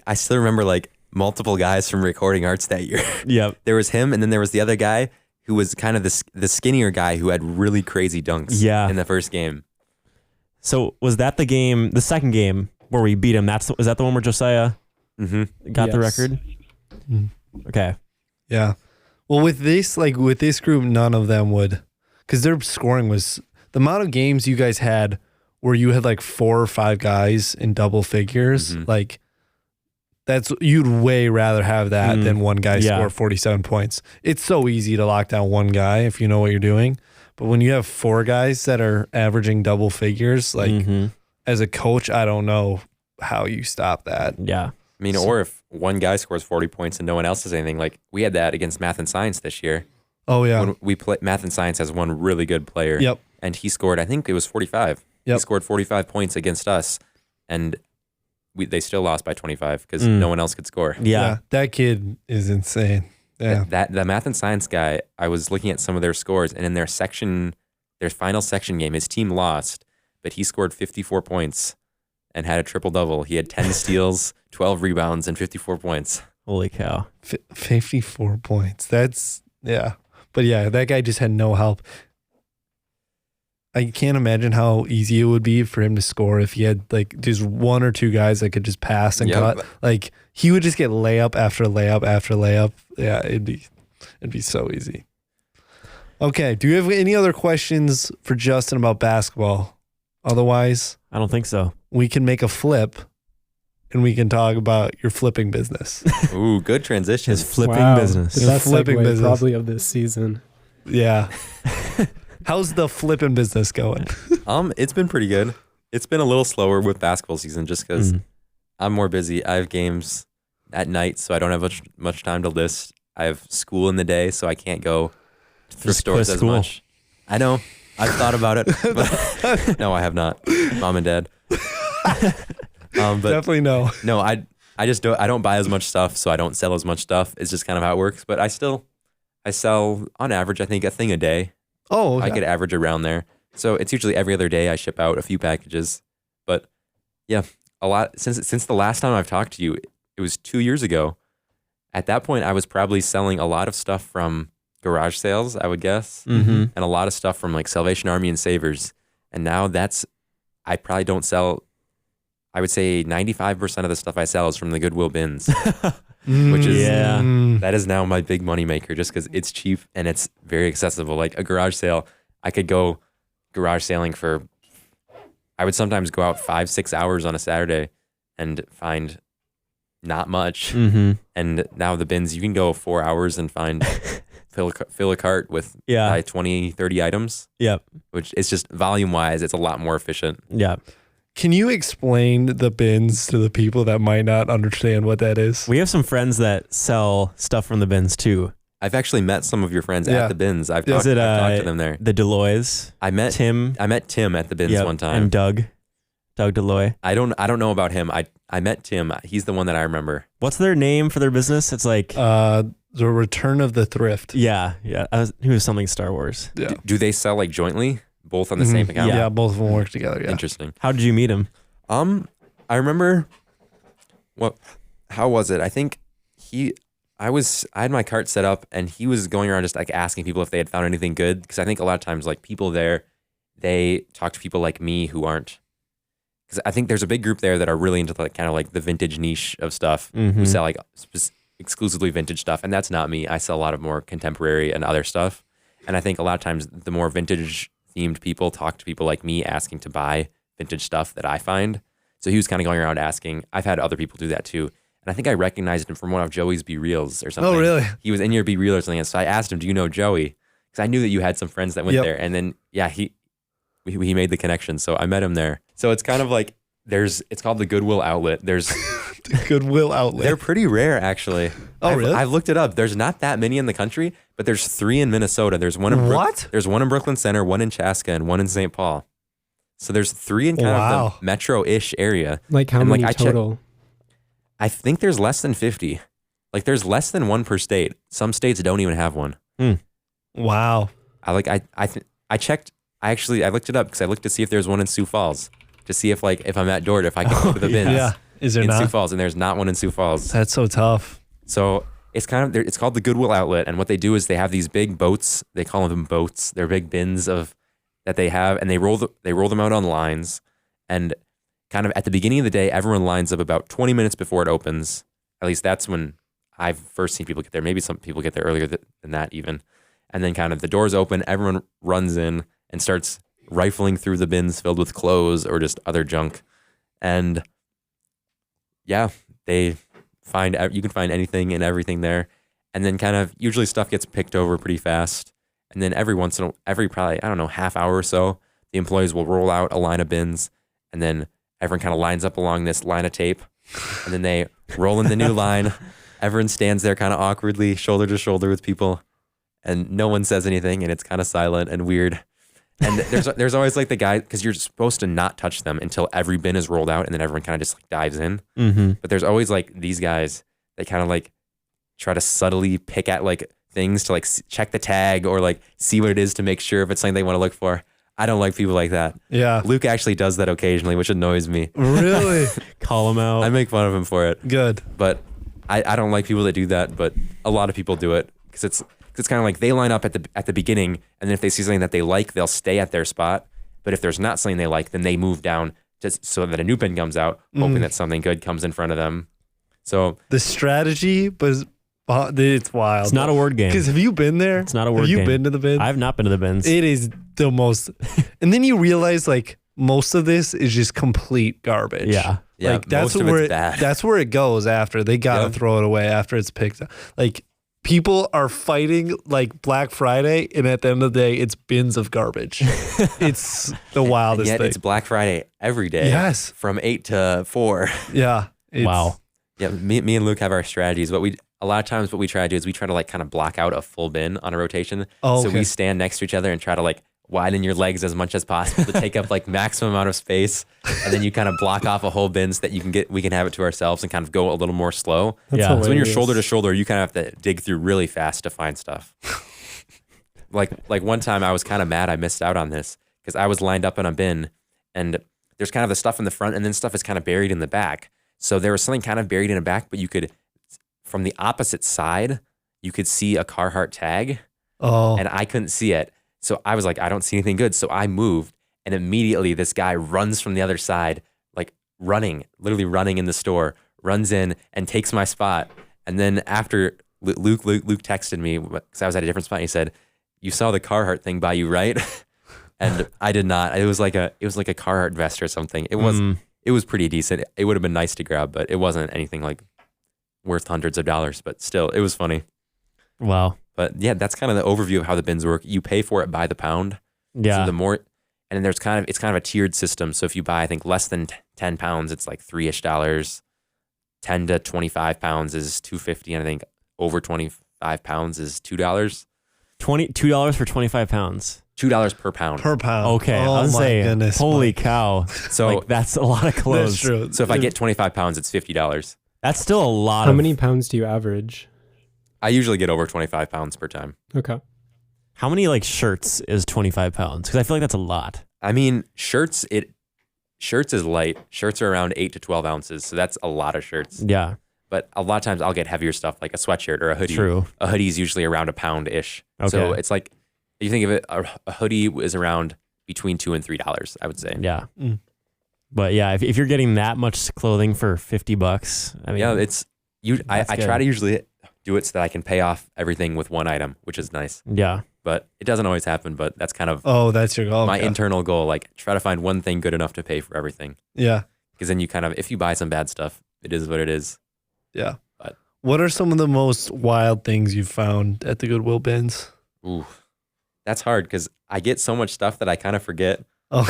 I still remember like multiple guys from Recording Arts that year. Yep. There was him, and then there was the other guy who was kind of the skinnier guy who had really crazy dunks. Yeah. In the first game. So was that the game, the second game where we beat him? Is that the one where Josiah got the Yes. record? Okay. Yeah. Well, with this group, none of them would, because their scoring was the amount of games you guys had where you had like 4 or 5 guys in double figures. Like you'd way rather have that than one guy score 47 points. It's so easy to lock down one guy if you know what you're doing. But when you have 4 guys that are averaging double figures, like as a coach, I don't know how you stop that. Yeah. I mean, or if one guy scores 40 points and no one else does anything, like we had that against Math and Science this year. Oh yeah. When we play, Math and Science has one really good player. Yep. And he scored, I think it was 45. Yep. He scored 45 points against us, and they still lost by 25 because no one else could score. Yeah. That kid is insane. Yeah. The Math and Science guy, I was looking at some of their scores, and in their final section game, his team lost, but he scored 54 points and had a triple-double. He had 10 steals, 12 rebounds, and 54 points. Holy cow. 54 points. That's, yeah. But yeah, that guy just had no help. I can't imagine how easy it would be for him to score if he had like just 1 or 2 guys that could just pass and cut. Like he would just get layup after layup after layup. Yeah, it'd be so easy. Okay, do you have any other questions for Justin about basketball? Otherwise, I don't think so. we can make a flip and we can talk about your flipping business. Ooh, good transition. His flipping Wow. business. The best Flipping segue business. probably of this season. Yeah. How's the flipping business going? It's been pretty good. It's been a little slower with basketball season just because I'm more busy. I have games at night, so I don't have much time to list. I have school in the day, so I can't go to thrift stores as much. I know. I've thought about it, but no, I have not. Mom and Dad. But Definitely no. no, I just don't buy as much stuff, so I don't sell as much stuff. It's just kind of how it works. But I sell on average, I think, a thing a day. Oh, okay. I could average around there. So it's usually every other day I ship out a few packages. But yeah, a lot since the last time I've talked to you, it was 2 years ago. At that point, I was probably selling a lot of stuff from garage sales, I would guess, and a lot of stuff from like Salvation Army and Savers. And now I probably don't sell. I would say 95% of the stuff I sell is from the Goodwill bins, which is that is now my big money maker just because it's cheap and it's very accessible. Like a garage sale, I could go garage sailing for, I would sometimes go out 5-6 hours on a Saturday and find not much. And now the bins, you can go 4 hours and fill a cart with 20-30 items. Yep. Which is just volume wise, it's a lot more efficient. Yeah. Can you explain the bins to the people that might not understand what that is? We have some friends that sell stuff from the bins too. I've actually met some of your friends at the bins. I've Is talked to them there. The Deloys? I met Tim at the bins one time. And Doug Deloy. I don't know about him. I met Tim. He's the one that I remember. What's their name for their business? It's like The Return of the Thrift. Yeah. He was something Star Wars. Yeah. Do they sell like jointly, both on the same account? Yeah, both of them work together. Yeah. Interesting. How did you meet him? I remember. How was it? I think I had my cart set up, and he was going around just like asking people if they had found anything good. Because I think a lot of times, like people there, they talk to people like me who aren't. Because I think there's a big group there that are really into like kind of like the vintage niche of stuff, who sell like exclusively vintage stuff, and that's not me. I sell a lot of more contemporary and other stuff. And I think a lot of times the more vintage themed people talk to people like me asking to buy vintage stuff that I find. So he was kind of going around asking. I've had other people do that too. And I think I recognized him from one of Joey's Be Reels or something. Oh, really? He was in your Be Reel or something. And so I asked him, do you know Joey? Because I knew that you had some friends that went there. And then, yeah, he made the connection. So I met him there. So it's kind of like it's called the Goodwill outlet. There's the Goodwill outlet. They're pretty rare, actually. Oh, really? I've looked it up. There's not that many in the country, but there's 3 in Minnesota. There's one in There's one in Brooklyn Center, one in Chaska, and one in St. Paul. So there's 3 in kind of the metro-ish area. Like how many total? I think there's less than 50. Like there's less than one per state. Some states don't even have one. Wow. I checked. I looked it up because I looked to see if there's one in Sioux Falls, to see if I'm at Dort, if I can go to the bins. Yeah. Is there in not? Sioux Falls, and there's not one in Sioux Falls. That's so tough. So it's it's called the Goodwill outlet, and what they do is they have these big boats. They call them boats. They're big bins that they have, and they roll them out on lines, and kind of at the beginning of the day, everyone lines up about 20 minutes before it opens. At least that's when I've first seen people get there. Maybe some people get there earlier than that even. And then kind of the doors open, everyone runs in and starts rifling through the bins filled with clothes or just other junk. And yeah, you can find anything and everything there. And then kind of usually stuff gets picked over pretty fast. And then every probably, I don't know, half hour or so, the employees will roll out a line of bins, and then everyone kind of lines up along this line of tape, and then they roll in the new line. Everyone stands there kind of awkwardly, shoulder to shoulder with people, and no one says anything, and it's kind of silent and weird. And there's always like the guy, because you're supposed to not touch them until every bin is rolled out, and then everyone kind of just like dives in. Mm-hmm. But there's always like these guys that kind of like try to subtly pick at like things to like check the tag or like see what it is to make sure if it's something they want to look for. I don't like people like that. Yeah. Luke actually does that occasionally, which annoys me. Really? Call him out. I make fun of him for it. Good. But I don't like people that do that, but a lot of people do it because it's kind of like they line up at the beginning, and then if they see something that they like, they'll stay at their spot. But if there's not something they like, then they move down just so that a new bin comes out, hoping that something good comes in front of them. So the strategy was... it's wild. It's not a word game. Because have you been there? It's not a word game. Have you been to the bins? I've not been to the bins. It is the most... And then you realize like most of this is just complete garbage. Yeah. Yeah, like that's most of where it's bad. That's where it goes after. They gotta throw it away after it's picked up. Like people are fighting like Black Friday, and at the end of the day, it's bins of garbage. It's the wildest yet thing. it's Black Friday every day. Yes. From 8 to 4. Yeah. Wow. Yeah, me and Luke have our strategies. A lot of times what we try to do is we try to like kind of block out a full bin on a rotation. Oh, So okay. we stand next to each other and try to like widen your legs as much as possible to take up like maximum amount of space. And then you kind of block off a whole bin so that we can have it to ourselves and kind of go a little more slow. Yeah. So when you're hilarious. shoulder to shoulder, you kind of have to dig through really fast to find stuff. like one time I was kind of mad I missed out on this because I was lined up in a bin and there's kind of the stuff in the front and then stuff is kind of buried in the back. So there was something kind of buried in the back, but you could, from the opposite side, you could see a Carhartt tag. Oh. And I couldn't see it. So I was like, I don't see anything good. So I moved, and immediately this guy runs from the other side, like literally running in the store, runs in and takes my spot. And then after Luke texted me, because I was at a different spot, he said, "You saw the Carhartt thing by you, right?" And I did not. It was like a Carhartt vest or something. It was pretty decent. It would have been nice to grab, but it wasn't anything like worth hundreds of dollars. But still, it was funny. Wow. But yeah, that's kind of the overview of how the bins work. You pay for it by the pound. Yeah. So the more, and then it's kind of a tiered system. So if you buy, I think less than 10 pounds, it's like $3-ish. 10 to 25 pounds is $2.50, and I think over 25 pounds is $2. $2 for 25 pounds. $2 per pound. Per pound. Okay. Oh, I was my saying, goodness, holy Mike. cow. So like, that's a lot of clothes. That's true. So if I get 25 pounds, it's $50. That's still a lot How of... many pounds do you average? I usually get over 25 pounds per time. Okay. How many like shirts is 25 pounds? Because I feel like that's a lot. I mean, shirts is light. Shirts are around 8 to 12 ounces, so that's a lot of shirts. Yeah. But a lot of times I'll get heavier stuff like a sweatshirt or a hoodie. True. A hoodie is usually around a pound-ish. Okay. So it's like, if you think of it, a hoodie is around between $2 and $3, I would say. Yeah. But yeah, if you're getting that much clothing for $50, I mean, Yeah, it's I good. try to usually do it so that I can pay off everything with one item, which is nice. Yeah. But it doesn't always happen, but that's kind of That's your goal. my internal goal. Like, try to find one thing good enough to pay for everything. Yeah. Because then you kind of, if you buy some bad stuff, it is what it is. Yeah. But what are some of the most wild things you've found at the Goodwill bins? ooh, that's hard because I get so much stuff that I kind of forget. Oh,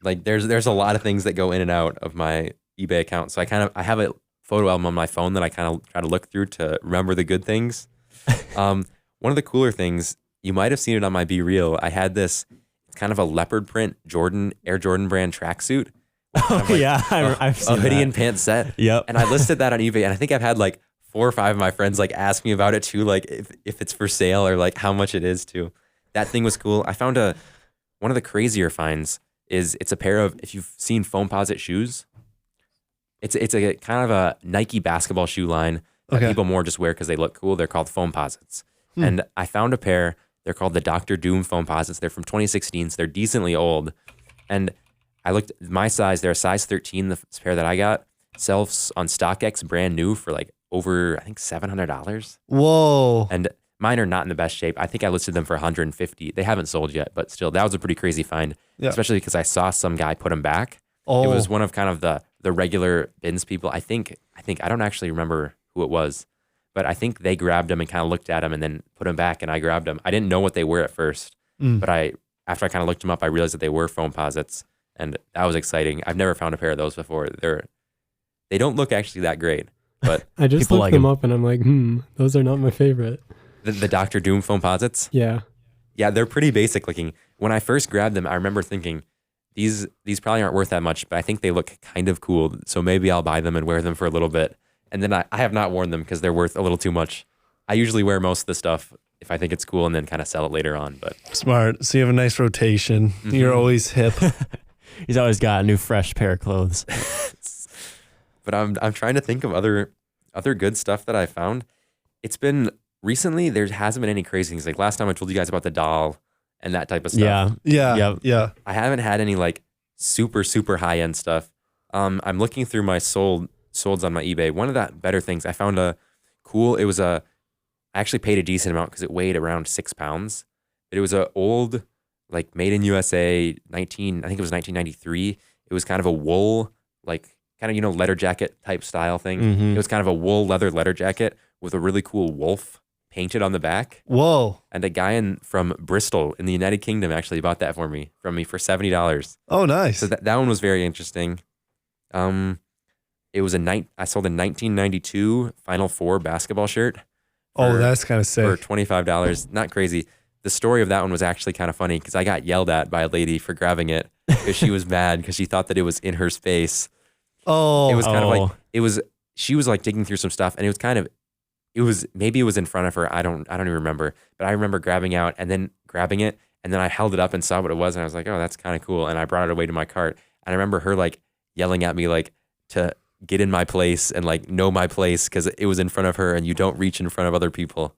Like there's a lot of things that go in and out of my eBay account. So I have a photo album on my phone that I kind of try to look through to remember the good things. One of the cooler things, you might have seen it on my Be Real. I had this, it's kind of a leopard print Air Jordan brand tracksuit. Oh, yeah. I've seen A hoodie that. and pants set. Yep. And I listed that on eBay, and I think I've had like 4 or 5 of my friends like ask me about it too, like if it's for sale or like how much it is too. That thing was cool. I found one of the crazier finds is it's a pair of, if you've seen Foamposite shoes, it's a kind of a Nike basketball shoe line that Okay. people more just wear because they look cool. They're called Foamposites. And I found a pair. They're called the Dr. Doom Foamposites. They're from 2016, so they're decently old. And I looked at my size. They're a size 13. The pair that I got sells on StockX brand new for like over, I think, $700. whoa. And mine are not in the best shape. I think I listed them for 150. They haven't sold yet, but still, that was a pretty crazy find. Yeah. Especially because I saw some guy put them back. Oh, It was one of kind of the regular bins people. I think I don't actually remember who it was, but I think they grabbed them and kind of looked at them and then put them back, and I grabbed them. I didn't know what they were at first, but after I kind of looked them up, I realized that they were Foamposites, and that was exciting. I've never found a pair of those before. They don't look actually that great, but I just People looked like them 'em. up and I'm like, those are not my favorite. the Dr. Doom Foamposites, Yeah. yeah, they're pretty basic looking. When I first grabbed them, I remember thinking, these probably aren't worth that much, but I think they look kind of cool, so maybe I'll buy them and wear them for a little bit. And then I have not worn them because they're worth a little too much. I usually wear most of the stuff if I think it's cool and then kind of sell it later on. But smart. So you have a nice rotation. You're always hip. He's always got a new fresh pair of clothes. but I'm trying to think of other good stuff that I found. It's been recently, there hasn't been any crazy things. Like last time I told you guys about the doll and that type of stuff. Yeah. Yeah. Yep. Yeah. I haven't had any like super high end stuff. I'm looking through my solds on my eBay. One of the better things I found I actually paid a decent amount because it weighed around 6 pounds. But it was a old, like made in USA, I think it was 1993. It was kind of a wool, like kind of, leather jacket type style thing. Mhm. It was kind of a wool leather jacket with a really cool wolf painted on the back. Whoa. And a guy from Bristol in the United Kingdom actually bought that from me for $70. Oh, nice. So that one was very interesting. It was I sold a 1992 Final Four basketball shirt. That's kind of For sick. $25. Not crazy. The story of that one was actually kind of funny because I got yelled at by a lady for grabbing it because she was mad because she thought that it was in her space. Oh, It was kind of Oh. like she was like digging through some stuff, and maybe it was in front of her. I don't even remember, but I remember grabbing out and then grabbing it, and then I held it up and saw what it was, and I was like, oh, that's kind of cool, and I brought it away to my cart, and I remember her like yelling at me like to get in my place and like know my place because it was in front of her, and you don't reach in front of other people,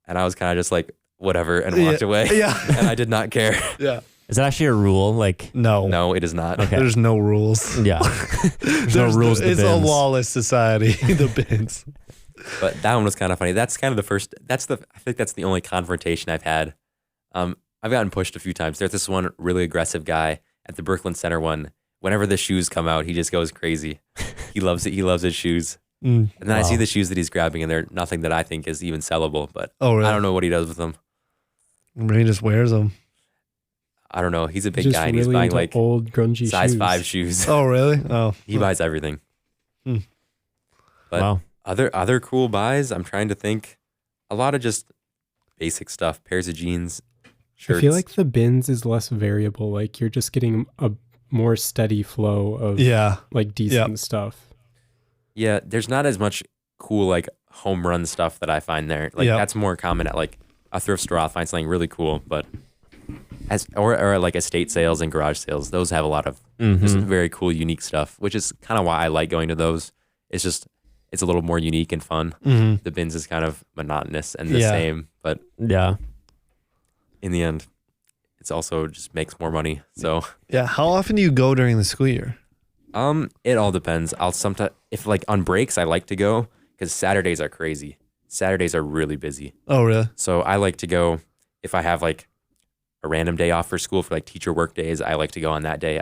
and I was kind of just like whatever and walked away. Yeah. And I did not care. Yeah. Is that actually a rule? Like, No. No, it is not. Okay. There's no rules. yeah. There's no rules to It's a bins. lawless society, the bins. But that one was kind of funny. That's kind of the first. I think that's the only confrontation I've had. I've gotten pushed a few times. There's this one really aggressive guy at the Brooklyn Center one. Whenever the shoes come out, he just goes crazy. He loves it. He loves his shoes. And then I see the shoes that he's grabbing, and they're nothing that I think is even sellable. But Oh, really? I don't know what he does with them. He just wears them. I don't know. He's a big Just guy, and he's really buying into like old grungy size shoes. 5 shoes. Oh, really? Oh. He buys everything. Hmm. But Wow. other cool buys, I'm trying to think. A lot of just basic stuff, pairs of jeans, shirts. I feel like the bins is less variable. Like you're just getting a more steady flow of Yeah. like decent stuff. Yeah, there's not as much cool like home run stuff that I find there. Like that's more common at like a thrift store. I'll find something really cool, but or like estate sales and garage sales, those have a lot of just very cool, unique stuff, which is kind of why I like going to those. It's a little more unique and fun. The bins is kind of monotonous and the same, but in the end, it's also just makes more money. So yeah, how often do you go during the school year? It all depends. I'll sometimes, if like on breaks, I like to go because Saturdays are crazy. Saturdays are really busy. Oh, really? So I like to go if I have like a random day off for school for like teacher work days. I like to go on that day.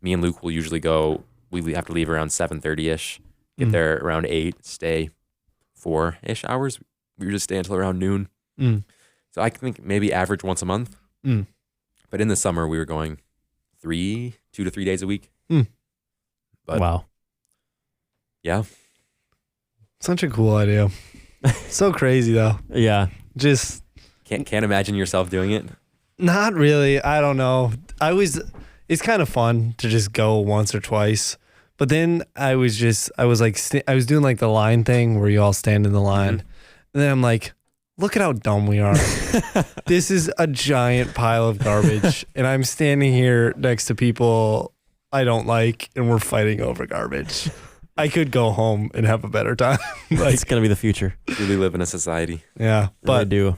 Me and Luke will usually go. We have to leave around 7:30ish. Get there around 8. Stay 4-ish hours. We usually stay until around noon. So I think maybe average once a month. But in the summer we were going 2 to 3 days a week. But wow. Yeah. Such a cool idea. So crazy though. Yeah. Just can't imagine yourself doing it. Not really. I don't know. It's kind of fun to just go once or twice. But then I was doing like the line thing where you all stand in the line. And then I'm like, look at how dumb we are. This is a giant pile of garbage. And I'm standing here next to people I don't like, and we're fighting over garbage. I could go home and have a better time. Like, it's going to be the future. Really live in a society. Yeah. But I do.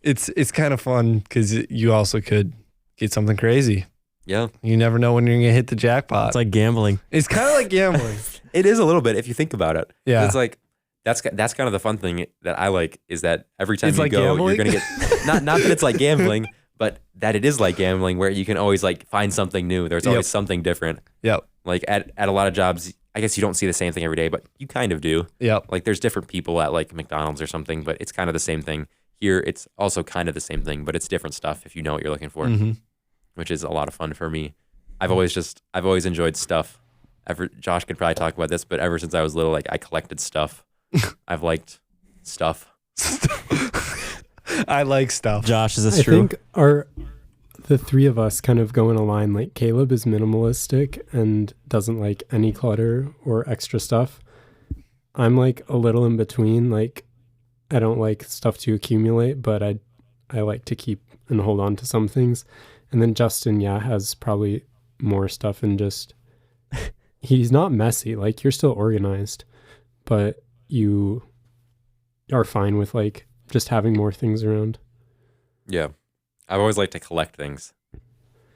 It's kind of fun because you also could get something crazy. Yeah. You never know when you're going to hit the jackpot. It's like gambling. It's kind of like gambling. It is a little bit if you think about it. Yeah. It's like, that's kind of the fun thing that I like is that every time it's you like go, gambling? you're going to get, not that it's like gambling, but that it is like gambling where you can always like find something new. There's always something different. Yep. Like at a lot of jobs, I guess you don't see the same thing every day, but you kind of do. Yep. Like there's different people at like McDonald's or something, but it's kind of the same thing. Here, it's also kind of the same thing, but it's different stuff if you know what you're looking for, which is a lot of fun for me. I've always enjoyed stuff. Josh could probably talk about this, but ever since I was little, like I collected stuff. I've liked stuff. I like stuff. Josh, is this true? I think the three of us kind of go in a line. Like Caleb is minimalistic and doesn't like any clutter or extra stuff. I'm like a little in between. Like I don't like stuff to accumulate, but I like to keep and hold on to some things. And then Justin, has probably more stuff and just he's not messy. Like you're still organized, but you are fine with like just having more things around. Yeah. I've always liked to collect things.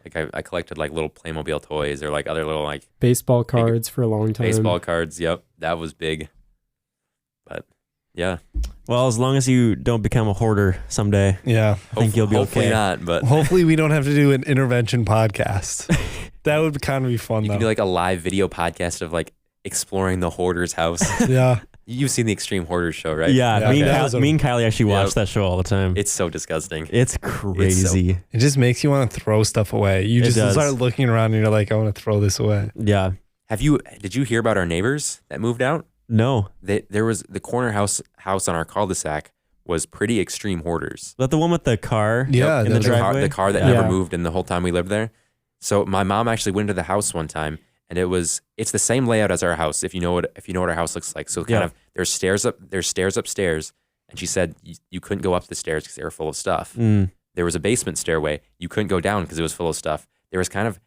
Like I collected like little Playmobil toys or like other little like baseball cards for a long time. Baseball cards. Yep. That was big. But yeah. Well, as long as you don't become a hoarder someday. Yeah. I think you'll be hopefully okay. Not, but hopefully we don't have to do an intervention podcast. That would kind of be fun you though. can do like a live video podcast of like exploring the hoarder's house. Yeah. You've seen the Extreme Hoarders show, right? Yeah, me and Kylie actually watch that show all the time. It's so disgusting. It's crazy. It just makes you want to throw stuff away. You just start looking around and you're like, I want to throw this away. Yeah. Did you hear about our neighbors that moved out? No. There was the corner house on our cul-de-sac was pretty extreme hoarders. Is that the one with the car? Yeah, in the driveway? The car that never moved in the whole time we lived there. So my mom actually went into the house one time, and it's the same layout as our house. If you know what our house looks like. So kind of there's stairs upstairs, and she said you couldn't go up the stairs because they were full of stuff. There was a basement stairway. You couldn't go down because it was full of stuff. There was kind of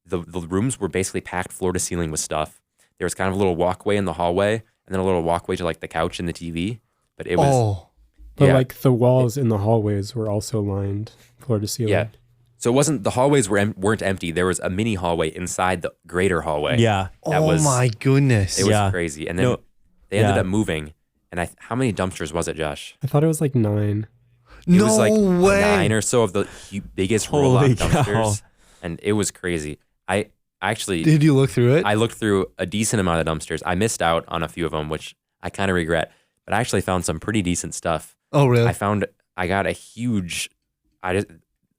the rooms were basically packed floor to ceiling with stuff. There was kind of a little walkway in the hallway, and then a little walkway to like the couch and the TV. But it was but like the walls in the hallways were also lined floor to ceiling. Yeah. So it wasn't, the hallways weren't empty. There was a mini hallway inside the greater hallway. Yeah. My goodness. It was crazy. And then they ended up moving. And how many dumpsters was it, Josh? I thought it was like 9. It was like way. 9 or so of the biggest roll-out dumpsters. And it was crazy. I actually... Did you look through it? I looked through a decent amount of dumpsters. I missed out on a few of them, which I kind of regret. But I actually found some pretty decent stuff. Oh, really? I got a huge...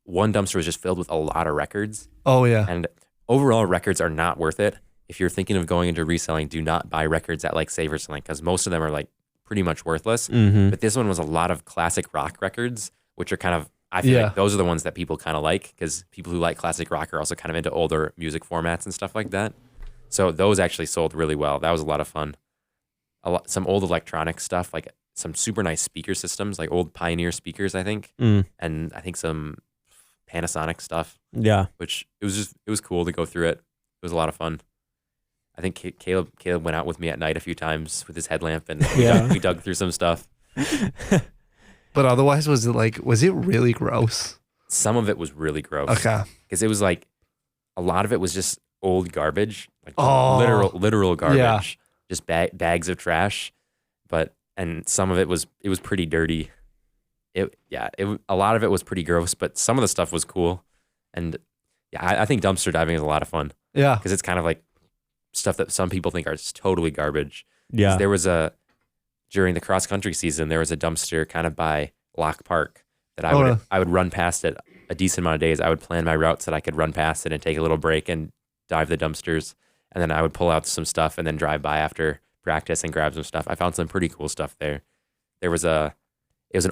One dumpster was just filled with a lot of records. Oh, yeah. And overall, records are not worth it. If you're thinking of going into reselling, do not buy records at like Save or something, because most of them are like pretty much worthless. But this one was a lot of classic rock records, which are kind of, I feel like those are the ones that people kind of like, because people who like classic rock are also kind of into older music formats and stuff like that. So those actually sold really well. That was a lot of fun. some old electronic stuff, like some super nice speaker systems, like old Pioneer speakers, I think, and I think some Panasonic stuff. Yeah, which it was cool to go through it. It was a lot of fun. I think Caleb went out with me at night a few times with his headlamp, and we dug through some stuff. But otherwise, was it really gross? Some of it was really gross. Okay. Because it was like, a lot of it was just old garbage, like literal garbage, just bags of trash. And some of it was pretty dirty. A lot of it was pretty gross, but some of the stuff was cool. And I think dumpster diving is a lot of fun. Yeah. Because it's kind of like stuff that some people think are just totally garbage. Yeah. There was during the cross country season, there was a dumpster kind of by Lock Park that I would run past it a decent amount of days. I would plan my routes that I could run past it and take a little break and dive the dumpsters. And then I would pull out some stuff and then drive by after practice and grab some stuff. I found some pretty cool stuff there. It was an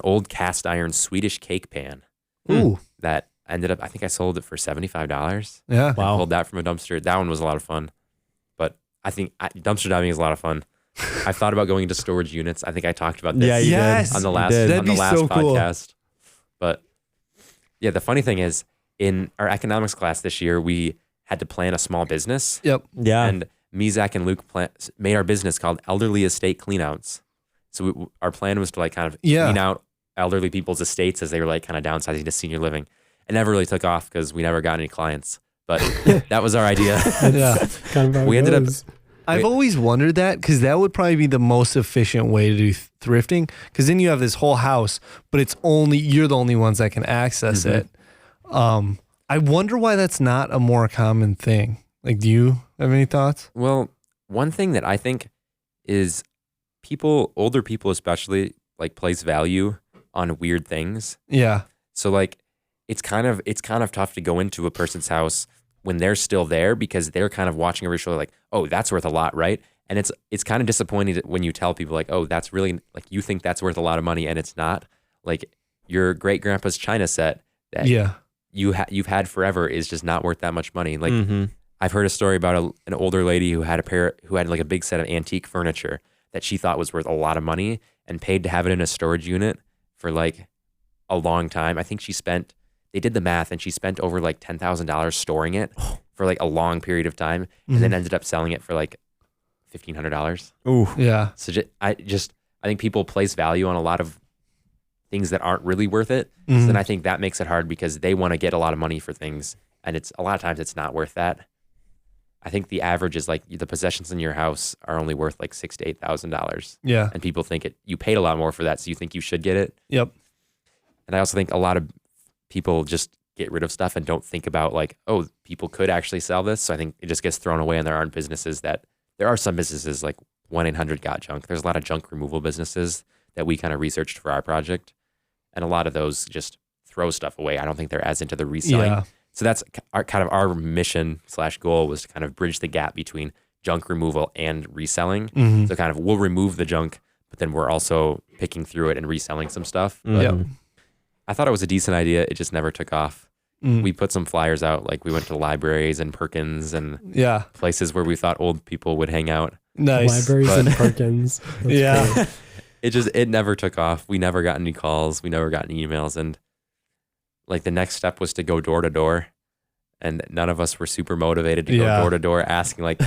old cast iron Swedish cake pan. Ooh. That ended up, I think I sold it for $75. Yeah. Wow. I pulled that from a dumpster. That one was a lot of fun. But I think dumpster diving is a lot of fun. I've thought about going into storage units. I think I talked about this Yeah, you did. on the last so cool. podcast. But yeah, the funny thing is, in our economics class this year, we had to plan a small business. Yep. Yeah. And me, Zach, and Luke made our business called Elderly Estate Cleanouts. So our plan was to like kind of clean out elderly people's estates as they were like kind of downsizing to senior living. It never really took off because we never got any clients. But that was our idea. Yeah. Kind of how We it ended up. goes. I've always wondered that because that would probably be the most efficient way to do thrifting, because then you have this whole house, but you're the only ones that can access it. I wonder why that's not a more common thing. Like, do you have any thoughts? Well, one thing that I think is older people especially, like place value on weird things. Yeah. So like it's kind of tough to go into a person's house when they're still there because they're kind of watching over your shoulder like, oh, that's worth a lot, right? And it's kind of disappointing when you tell people like, oh, that's really like you think that's worth a lot of money and it's not. Like your great grandpa's china set that you've had forever is just not worth that much money. Like I've heard a story about an older lady who had like a big set of antique furniture that she thought was worth a lot of money and paid to have it in a storage unit for like a long time. I think they did the math and she spent over like $10,000 storing it for like a long period of time and then ended up selling it for like $1,500. Ooh. Yeah. So I think people place value on a lot of things that aren't really worth it. So then I think that makes it hard because they want to get a lot of money for things and a lot of times it's not worth that. I think the average is like the possessions in your house are only worth like $6,000 to $8,000. Yeah. And people think you paid a lot more for that, so you think you should get it. Yep. And I also think a lot of people just get rid of stuff and don't think about like, oh, people could actually sell this. So I think it just gets thrown away, and there are some businesses like 1-800-GOT-JUNK. There's a lot of junk removal businesses that we kind of researched for our project, and a lot of those just throw stuff away. I don't think they're as into the reselling. Yeah. So that's our mission / goal was to kind of bridge the gap between junk removal and reselling. So kind of we'll remove the junk, but then we're also picking through it and reselling some stuff. But I thought it was a decent idea. It just never took off. We put some flyers out, like we went to libraries and Perkins and places where we thought old people would hang out. Nice. Libraries and Perkins. That's great. It never took off. We never got any calls. We never got any emails. And like the next step was to go door to door. And none of us were super motivated to go door to door asking like,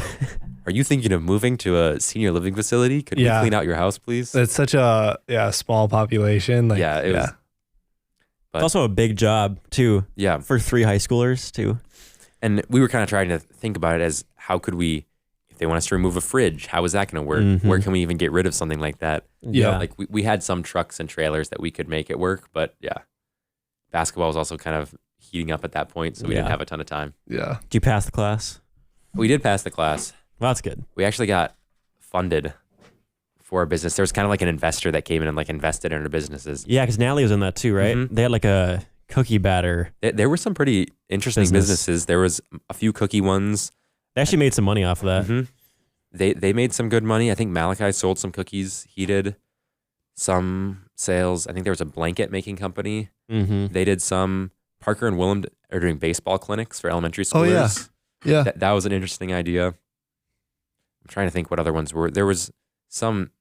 are you thinking of moving to a senior living facility? Could we clean out your house, please? It's such a small population. Like, it was. It's also a big job too. Yeah. For 3 high schoolers too. And we were kind of trying to think about it as how could we, if they want us to remove a fridge, how is that going to work? Where can we even get rid of something like that? Yeah. Like we had some trucks and trailers that we could make it work, but basketball was also kind of heating up at that point, so we didn't have a ton of time. Yeah. Did you pass the class? We did pass the class. Well, that's good. We actually got funded for our business. There was kind of like an investor that came in and like invested in our businesses. Yeah, because Natalie was in that too, right? They had like a cookie batter. There were some pretty interesting businesses. There was a few cookie ones. They actually made some money off of that. They made some good money. I think Malachi sold some cookies. He did some sales. I think there was a blanket making company. They did some. Parker and Willem are doing baseball clinics for elementary schoolers. Yeah. That was an interesting idea. I'm trying to think what other ones were. There was some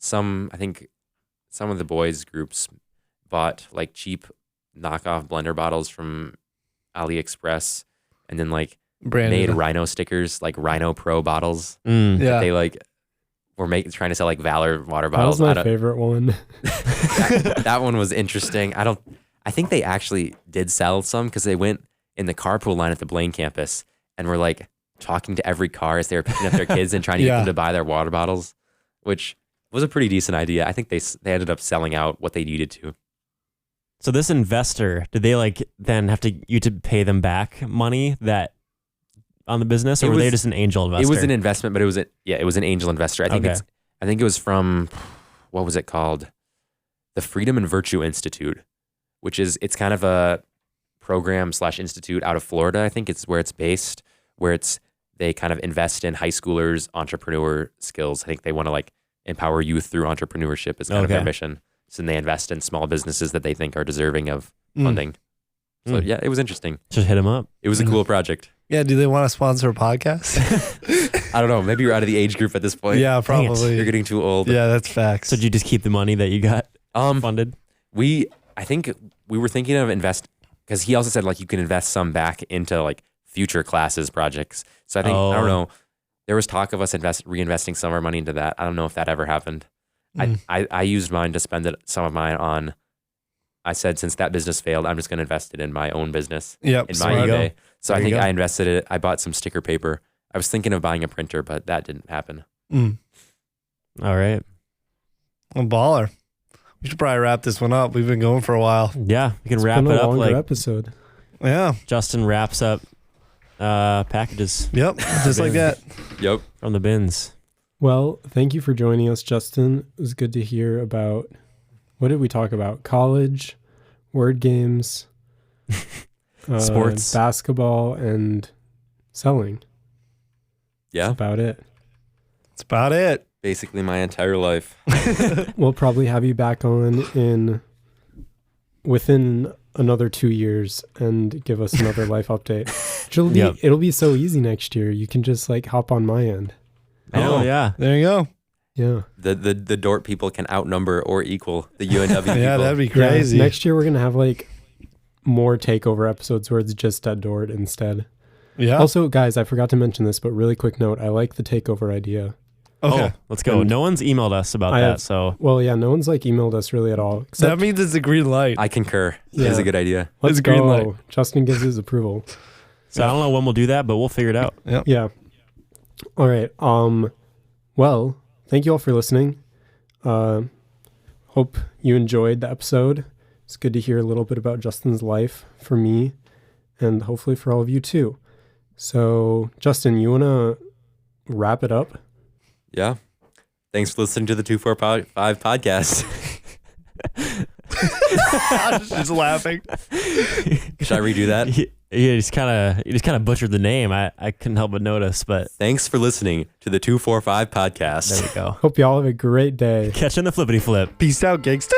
I think some of the boys groups bought like cheap knockoff blender bottles from AliExpress and then like made Rhino stickers, like Rhino Pro bottles. Yeah. They like were trying to sell like Valor water That bottles. was my favorite one. that one was interesting. I think they actually did sell some because they went in the carpool line at the Blaine campus and were like talking to every car as they were picking up their kids and trying to get them to buy their water bottles, which was a pretty decent idea. I think they ended up selling out what they needed to. So this investor, did they like then have you to pay them back money that on the business, or were they just an angel investor? It was an investment, but it was an angel investor. I think it was from, what was it called? The Freedom and Virtue Institute, which it's kind of a program / institute out of Florida. I think it's where it's based, where they kind of invest in high schoolers' entrepreneur skills. I think they want to like empower youth through entrepreneurship is kind of their mission. So they invest in small businesses that they think are deserving of funding. So yeah, it was interesting. Just hit them up. It was a cool project. Yeah, do they want to sponsor a podcast? I don't know. Maybe you're out of the age group at this point. Yeah, probably. You're getting too old. Yeah, that's facts. So did you just keep the money that you got funded? I think we were thinking of because he also said like you can invest some back into like future classes projects. So I think, I don't know, there was talk of us reinvesting some of our money into that. I don't know if that ever happened. I used mine to spend some of mine on, I said, since that business failed, I'm just going to invest it in my own business. Yep. In my eBay. So I think I invested it. I bought some sticker paper. I was thinking of buying a printer, but that didn't happen. All right. A baller. We should probably wrap this one up. We've been going for a while. Yeah, we can wrap it up like episode. Yeah. Justin wraps up packages. Yep. Just like that. Yep. From the bins. Well, thank you for joining us, Justin. It was good to hear about, what did we talk about? College, word games, sports, basketball, and selling. Yeah. That's about it. That's about it. Basically my entire life. We'll probably have you back on within another 2 years and give us another life update. It'll be so easy next year. You can just like hop on my end. Oh yeah. There you go. Yeah. The Dort people can outnumber or equal the UNW people. Yeah, that'd be crazy. Yeah, next year we're gonna have like more takeover episodes where it's just at Dort instead. Yeah. Also, guys, I forgot to mention this, but really quick note, I like the takeover idea. Okay. Oh, let's go. No one's emailed us about that, so. Well, yeah, no one's like emailed us really at all. That means it's a green light. I concur. Yeah. It is a good idea. Let's It's a green go. light. Justin gives his approval. So I don't know when we'll do that, but we'll figure it out. Yep. Yeah. All right. Well, thank you all for listening. Hope you enjoyed the episode. It's good to hear a little bit about Justin's life for me and hopefully for all of you too. So, Justin, you want to wrap it up? Yeah. Thanks for listening to the 245 podcast. I'm just laughing. Should I redo that? You just kind of butchered the name. I couldn't help but notice, but Thanks for listening to the 245 podcast. there we go. Hope you all have a great day. Catching the flippity flip. Peace out, gangsta.